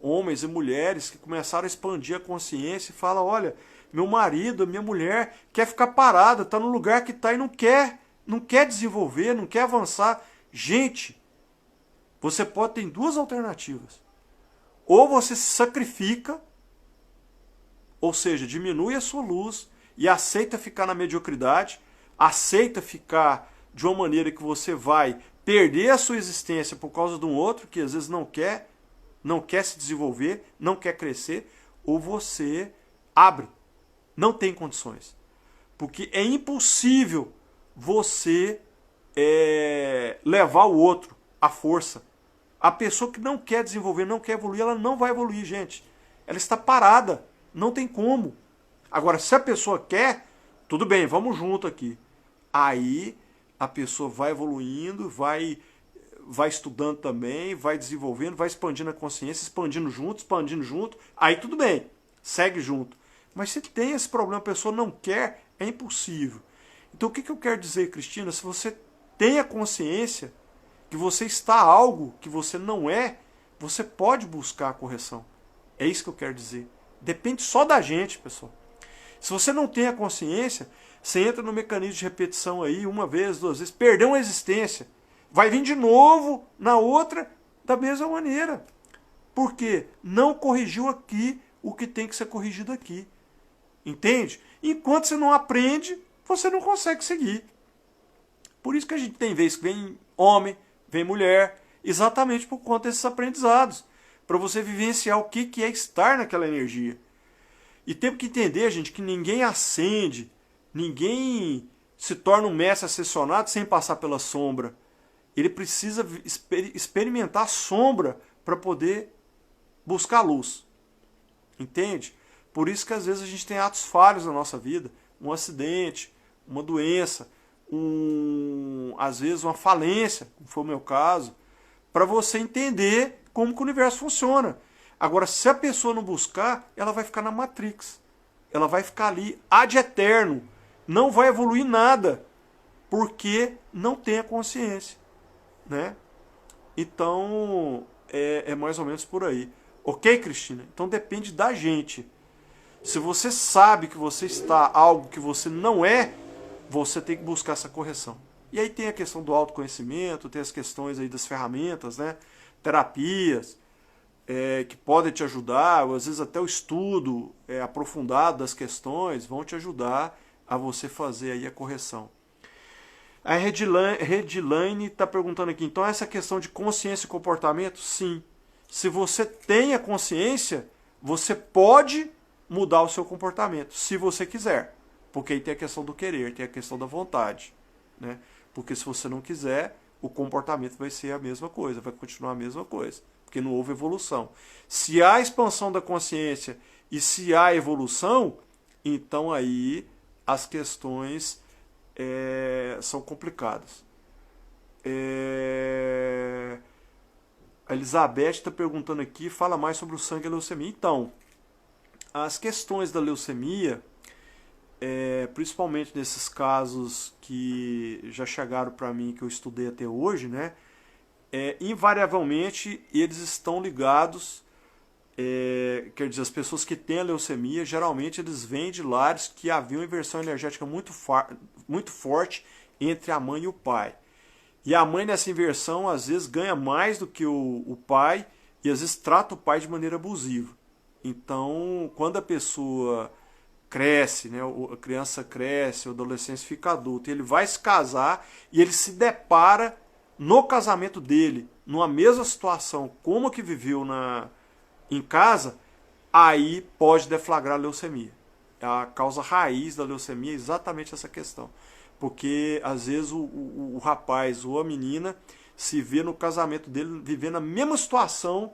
homens e mulheres que começaram a expandir a consciência e falam, olha, meu marido, minha mulher quer ficar parada, está no lugar que está e não quer desenvolver, não quer avançar. Gente, você pode ter duas alternativas. Ou você se sacrifica, ou seja, diminui a sua luz e aceita ficar na mediocridade, aceita ficar de uma maneira que você vai perder a sua existência por causa de um outro que às vezes não quer se desenvolver, não quer crescer, ou você abre. Não tem condições. Porque é impossível você levar o outro à força. A pessoa que não quer desenvolver, não quer evoluir, ela não vai evoluir, gente. Ela está parada. Não tem como. Agora, se a pessoa quer, tudo bem, vamos junto aqui. Aí a pessoa vai evoluindo, vai estudando também, vai desenvolvendo, vai expandindo a consciência, expandindo junto. Aí tudo bem, segue junto. Mas se tem esse problema, a pessoa não quer, é impossível. Então o que eu quero dizer, Cristina? Se você tem a consciência que você está algo que você não é, você pode buscar a correção. É isso que eu quero dizer. Depende só da gente, pessoal. Se você não tem a consciência, você entra no mecanismo de repetição aí, uma vez, duas vezes, perdeu uma existência. Vai vir de novo na outra da mesma maneira. Por quê? Não corrigiu aqui o que tem que ser corrigido aqui. Entende? Enquanto você não aprende, você não consegue seguir. Por isso que a gente tem vezes que vem homem, vem mulher, exatamente por conta desses aprendizados. Para você vivenciar o que é estar naquela energia. E temos que entender, gente, que ninguém ascende, ninguém se torna um mestre ascensionado sem passar pela sombra. Ele precisa experimentar a sombra para poder buscar a luz. Entende? Por isso que às vezes a gente tem atos falhos na nossa vida. Um acidente, uma doença, às vezes uma falência, como foi o meu caso, para você entender como que o universo funciona. Agora, se a pessoa não buscar, ela vai ficar na Matrix. Ela vai ficar ali ad eterno. Não vai evoluir nada, porque não tem a consciência. Né? Então, é mais ou menos por aí. Ok, Cristina? Então depende da gente. Se você sabe que você está algo que você não é, você tem que buscar essa correção. E aí tem a questão do autoconhecimento, tem as questões aí das ferramentas, né? Terapias, que podem te ajudar, ou às vezes até o estudo aprofundado das questões vão te ajudar a você fazer aí a correção. A Redline está perguntando aqui, então essa questão de consciência e comportamento? Sim. Se você tem a consciência, você pode mudar o seu comportamento, se você quiser. Porque aí tem a questão do querer, tem a questão da vontade. Né? Porque se você não quiser, o comportamento vai ser a mesma coisa, vai continuar a mesma coisa. Porque não houve evolução. Se há expansão da consciência e se há evolução, então aí as questões são complicadas. A Elizabeth está perguntando aqui, fala mais sobre o sangue e a leucemia. Então, as questões da leucemia, principalmente nesses casos que já chegaram para mim, que eu estudei até hoje, né, invariavelmente eles estão ligados, quer dizer, as pessoas que têm a leucemia, geralmente eles vêm de lares que havia uma inversão energética muito forte entre a mãe e o pai. E a mãe nessa inversão às vezes ganha mais do que o pai e às vezes trata o pai de maneira abusiva. Então, quando a pessoa cresce, né, a criança cresce, o adolescente fica adulto, ele vai se casar e ele se depara no casamento dele, numa mesma situação como que viveu em casa, aí pode deflagrar a leucemia. A causa raiz da leucemia é exatamente essa questão. Porque às vezes o rapaz ou a menina se vê no casamento dele vivendo a mesma situação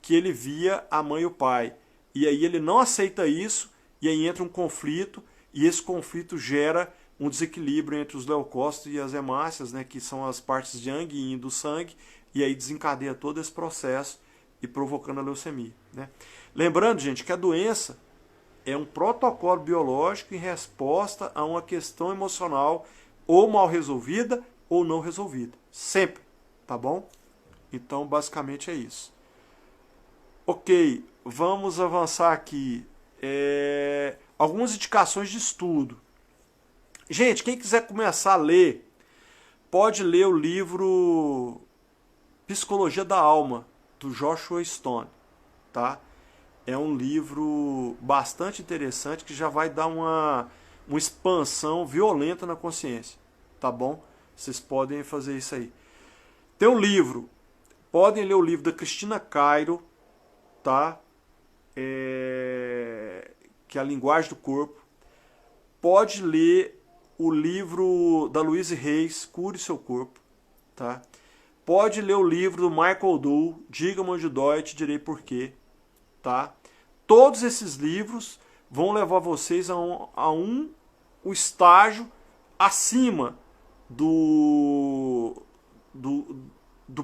que ele via a mãe e o pai. E aí ele não aceita isso, e aí entra um conflito, e esse conflito gera um desequilíbrio entre os leucócitos e as hemácias, né, que são as partes de yang e yin do sangue, e aí desencadeia todo esse processo e provocando a leucemia. Né? Lembrando, gente, que a doença é um protocolo biológico em resposta a uma questão emocional ou mal resolvida ou não resolvida. Sempre, tá bom? Então, basicamente é isso. Ok, vamos avançar aqui. Algumas indicações de estudo. Gente, quem quiser começar a ler, pode ler o livro Psicologia da Alma, do Joshua Stone, tá? É um livro bastante interessante que já vai dar uma expansão violenta na consciência, tá bom? Vocês podem fazer isso aí. Tem um livro, podem ler o livro da Cristina Cairo, tá? Que é A Linguagem do Corpo. Pode ler o livro da Louise Reis, Cure Seu Corpo, tá? Pode ler o livro do Michael Dole, Diga-me onde dói, te direi porquê, tá? Todos esses livros vão levar vocês a um estágio acima do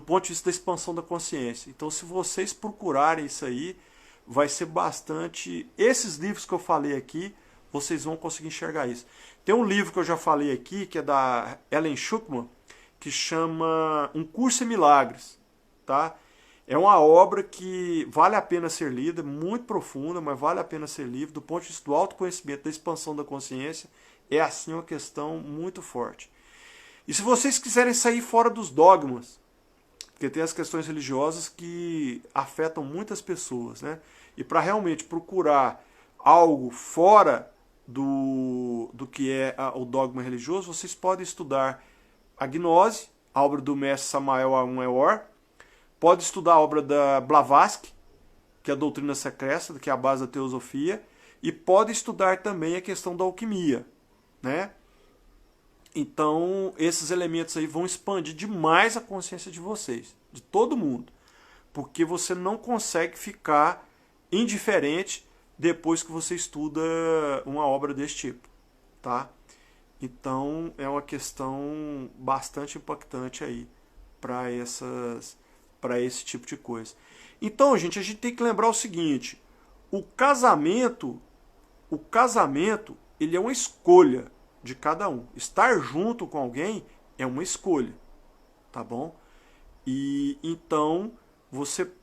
ponto de vista da expansão da consciência. Então, se vocês procurarem isso aí, vai ser bastante... Esses livros que eu falei aqui vocês vão conseguir enxergar isso. Tem um livro que eu já falei aqui, que é da Ellen Schuckman, que chama Um Curso em Milagres, tá? É uma obra que vale a pena ser lida, muito profunda, mas vale a pena ser lida. Do ponto de vista do autoconhecimento, da expansão da consciência, é assim uma questão muito forte. E se vocês quiserem sair fora dos dogmas, porque tem as questões religiosas que afetam muitas pessoas, né? E para realmente procurar algo fora do que é o dogma religioso, vocês podem estudar a Gnose, a obra do mestre Samael Aun Weor, pode estudar a obra da Blavatsky, que é a doutrina secreta, que é a base da teosofia, e pode estudar também a questão da alquimia, né? Então, esses elementos aí vão expandir demais a consciência de vocês, de todo mundo, porque você não consegue ficar indiferente depois que você estuda uma obra desse tipo, tá? Então, é uma questão bastante impactante aí para esse tipo de coisa. Então, gente, a gente tem que lembrar o seguinte: o casamento, ele é uma escolha de cada um. Estar junto com alguém é uma escolha, tá bom? E então,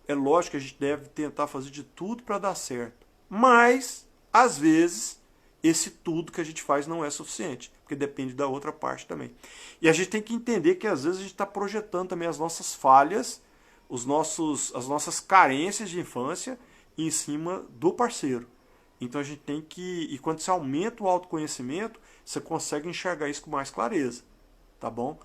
é lógico que a gente deve tentar fazer de tudo para dar certo. Mas, às vezes, esse tudo que a gente faz não é suficiente, porque depende da outra parte também. E a gente tem que entender que às vezes a gente está projetando também as nossas falhas, as nossas carências de infância em cima do parceiro. Então a gente tem que... E quando você aumenta o autoconhecimento, você consegue enxergar isso com mais clareza, tá bom?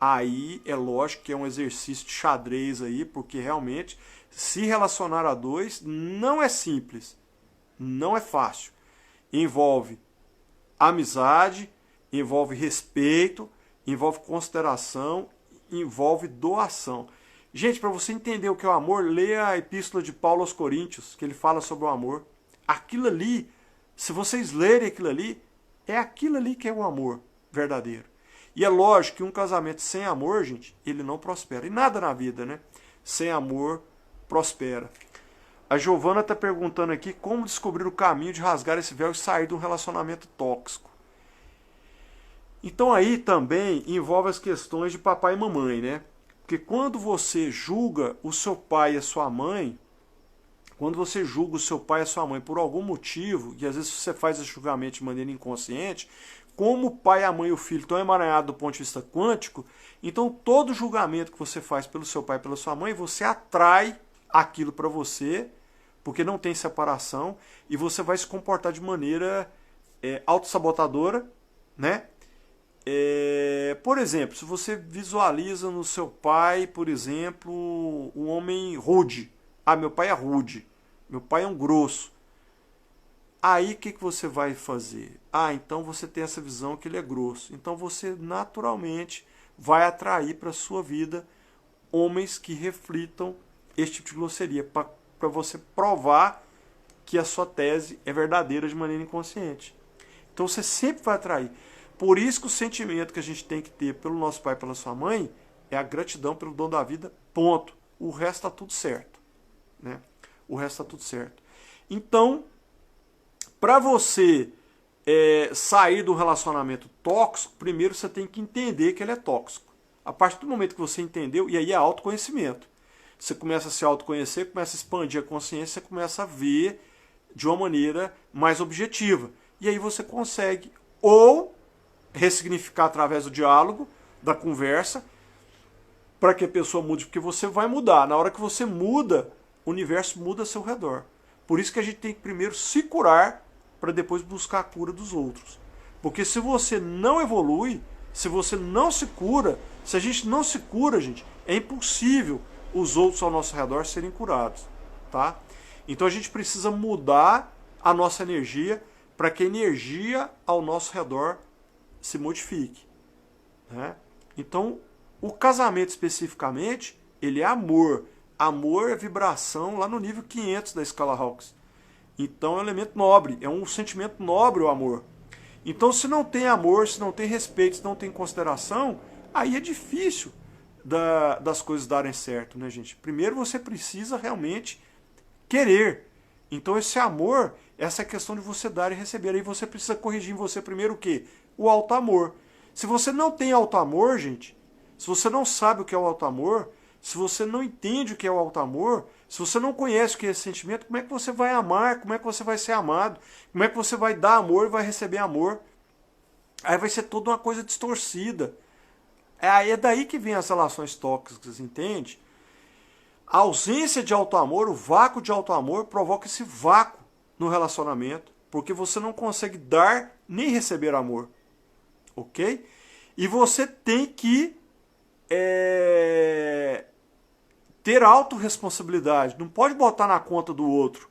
Aí é lógico que é um exercício de xadrez aí, porque realmente se relacionar a dois não é simples, não é fácil. Envolve amizade, envolve respeito, envolve consideração, envolve doação. Gente, para você entender o que é o amor, leia a Epístola de Paulo aos Coríntios, que ele fala sobre o amor. Aquilo ali, se vocês lerem aquilo ali, é aquilo ali que é o amor verdadeiro. E é lógico que um casamento sem amor, gente, ele não prospera. E nada na vida, né? Sem amor, prospera. A Giovana está perguntando aqui como descobrir o caminho de rasgar esse véu e sair de um relacionamento tóxico. Então aí também envolve as questões de papai e mamãe, né? Porque quando você julga o seu pai e a sua mãe, quando você julga o seu pai e a sua mãe por algum motivo, e às vezes você faz esse julgamento de maneira inconsciente, como o pai, a mãe e o filho estão emaranhados do ponto de vista quântico, então todo julgamento que você faz pelo seu pai e pela sua mãe, você atrai aquilo para você, porque não tem separação, e você vai se comportar de maneira autossabotadora, né? Por exemplo, se você visualiza no seu pai, por exemplo, um homem rude. Ah, meu pai é rude. Meu pai é um grosso. Aí o que você vai fazer? Ah, então você tem essa visão que ele é grosso. Então você naturalmente vai atrair para a sua vida homens que reflitam esse tipo de grosseria, para você provar que a sua tese é verdadeira de maneira inconsciente. Então você sempre vai atrair. Por isso que o sentimento que a gente tem que ter pelo nosso pai e pela sua mãe é a gratidão pelo dom da vida, ponto. O resto está tudo certo, né? O resto está tudo certo. Então, para você sair do relacionamento tóxico, primeiro você tem que entender que ele é tóxico. A partir do momento que você entendeu, e aí é autoconhecimento. Você começa a se autoconhecer, começa a expandir a consciência, você começa a ver de uma maneira mais objetiva. E aí você consegue ou ressignificar através do diálogo, da conversa, para que a pessoa mude, porque você vai mudar. Na hora que você muda, o universo muda ao seu redor. Por isso que a gente tem que primeiro se curar, para depois buscar a cura dos outros. Porque se você não evolui, se você não se cura, se a gente não se cura, gente, é impossível os outros ao nosso redor serem curados, tá? Então a gente precisa mudar a nossa energia para que a energia ao nosso redor se modifique, né? Então, o casamento especificamente, ele é amor. Amor é vibração lá no nível 500 da escala Hawkes. Então é um elemento nobre, é um sentimento nobre o amor. Então se não tem amor, se não tem respeito, se não tem consideração, aí é difícil das coisas darem certo, né, gente? Primeiro você precisa realmente querer. Então esse amor Essa é a questão de você dar e receber. Aí você precisa corrigir em você primeiro o quê? O alto amor. Se você não tem alto amor, gente, se você não sabe o que é o alto amor, se você não entende o que é o alto amor, se você não conhece o que é esse sentimento, como é que você vai amar? Como é que você vai ser amado? Como é que você vai dar amor e vai receber amor? Aí vai ser toda uma coisa distorcida. É daí que vem as relações tóxicas, entende? A ausência de alto amor, o vácuo de alto amor, provoca esse vácuo no relacionamento, porque você não consegue dar nem receber amor. Ok? E você tem que ter autorresponsabilidade. Não pode botar na conta do outro.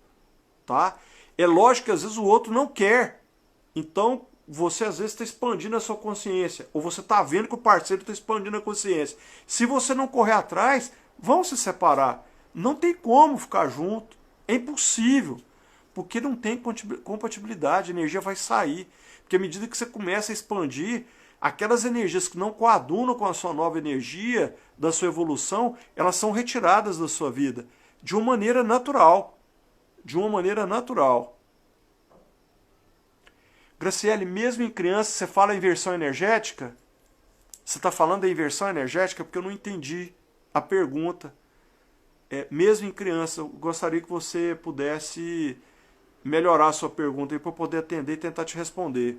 Tá? É lógico que às vezes o outro não quer. Então você às vezes está expandindo a sua consciência. Ou você está vendo que o parceiro está expandindo a consciência. Se você não correr atrás, vão se separar. Não tem como ficar junto. É impossível. Porque não tem compatibilidade. A energia vai sair. Porque à medida que você começa a expandir, aquelas energias que não coadunam com a sua nova energia, da sua evolução, elas são retiradas da sua vida. De uma maneira natural. De uma maneira natural. Graciele, mesmo em criança, você fala inversão energética? Você está falando da inversão energética porque eu não entendi a pergunta. Mesmo em criança, eu gostaria que você pudesse melhorar a sua pergunta para eu poder atender e tentar te responder.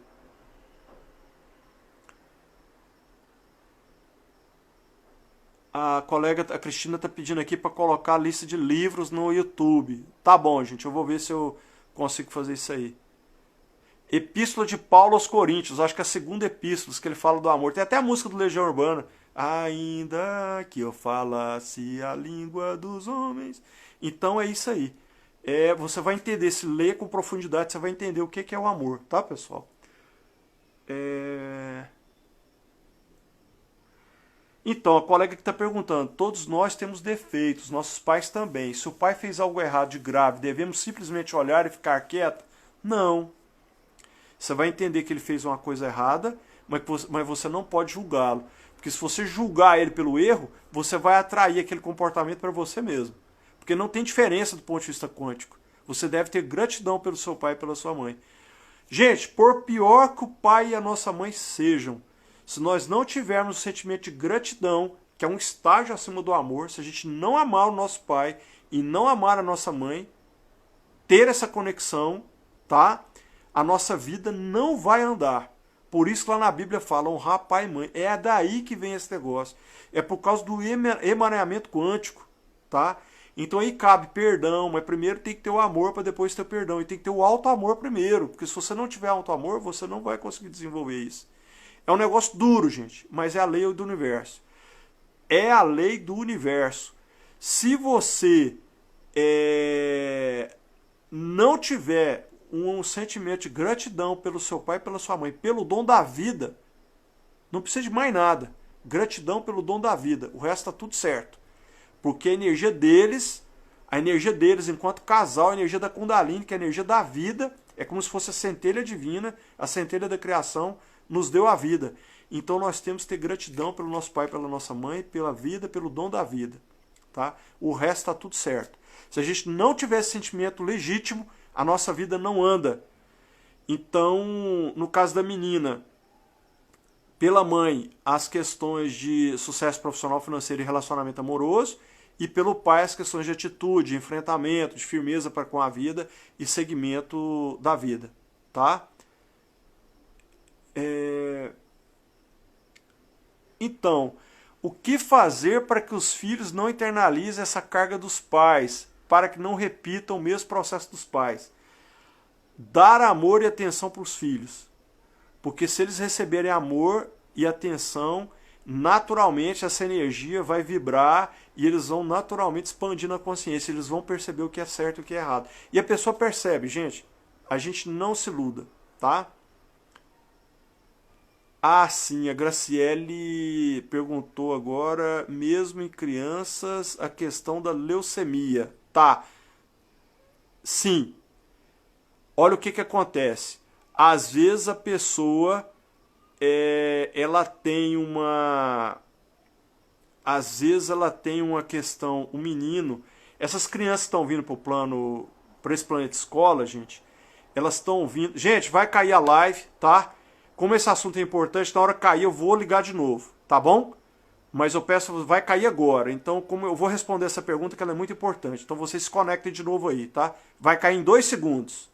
A colega, a Cristina, está pedindo aqui para colocar a lista de livros no YouTube. Tá bom, gente, eu vou ver se eu consigo fazer isso aí. Epístola de Paulo aos Coríntios, acho que é a segunda epístola que ele fala do amor. Tem até a música do Legião Urbana. Ainda que eu falasse a língua dos homens. Então é isso aí. Você vai entender, se ler com profundidade, você vai entender o que é o amor, tá, pessoal? Então, a colega que está perguntando, todos nós temos defeitos, nossos pais também. Se o pai fez algo errado de grave, devemos simplesmente olhar e ficar quieto? Não. Você vai entender que ele fez uma coisa errada, mas você não pode julgá-lo. Porque se você julgar ele pelo erro, você vai atrair aquele comportamento para você mesmo. Porque não tem diferença do ponto de vista quântico. Você deve ter gratidão pelo seu pai e pela sua mãe. Gente, por pior que o pai e a nossa mãe sejam, se nós não tivermos o sentimento de gratidão, que é um estágio acima do amor, se a gente não amar o nosso pai e não amar a nossa mãe, ter essa conexão, tá? A nossa vida não vai andar. Por isso que lá na Bíblia fala honrar pai e mãe. É daí que vem esse negócio. É por causa do emaranhamento quântico, tá? Então aí cabe perdão, mas primeiro tem que ter o amor para depois ter o perdão. E tem que ter o alto amor primeiro, porque se você não tiver alto amor, você não vai conseguir desenvolver isso. É um negócio duro, gente, mas é a lei do universo. É a lei do universo. Se você não tiver um sentimento de gratidão pelo seu pai e pela sua mãe, pelo dom da vida, não precisa de mais nada. Gratidão pelo dom da vida. O resto está tudo certo. Porque a energia deles enquanto casal, a energia da Kundalini, que é a energia da vida, é como se fosse a centelha divina, a centelha da criação, nos deu a vida. Então nós temos que ter gratidão pelo nosso pai, pela nossa mãe, pela vida, pelo dom da vida. Tá? O resto está tudo certo. Se a gente não tiver esse sentimento legítimo, a nossa vida não anda. Então, no caso da menina, pela mãe, as questões de sucesso profissional, financeiro e relacionamento amoroso, e pelo pai, as questões de atitude, de enfrentamento, de firmeza para com a vida e segmento da vida. Tá? Então, o que fazer para que os filhos não internalizem essa carga dos pais, para que não repitam o mesmo processo dos pais? Dar amor e atenção para os filhos. Porque se eles receberem amor e atenção, naturalmente essa energia vai vibrar e eles vão naturalmente expandir na consciência. Eles vão perceber o que é certo e o que é errado. E a pessoa percebe, gente. A gente não se iluda, tá? Ah, sim, a Graciele perguntou agora, mesmo em crianças, a questão da leucemia. Tá, sim. Olha o que acontece. Às vezes a pessoa, ela tem uma... Às vezes ela tem uma questão, o menino... Essas crianças que estão vindo para esse planeta escola, gente, Elas estão ouvindo. Gente, vai cair a live, tá? Como esse assunto é importante, na hora que cair eu vou ligar de novo, tá bom? Mas eu peço, vai cair agora. Então, como eu vou responder essa pergunta, que ela é muito importante. Então, vocês se conectem de novo aí, tá? Vai cair em 2 segundos.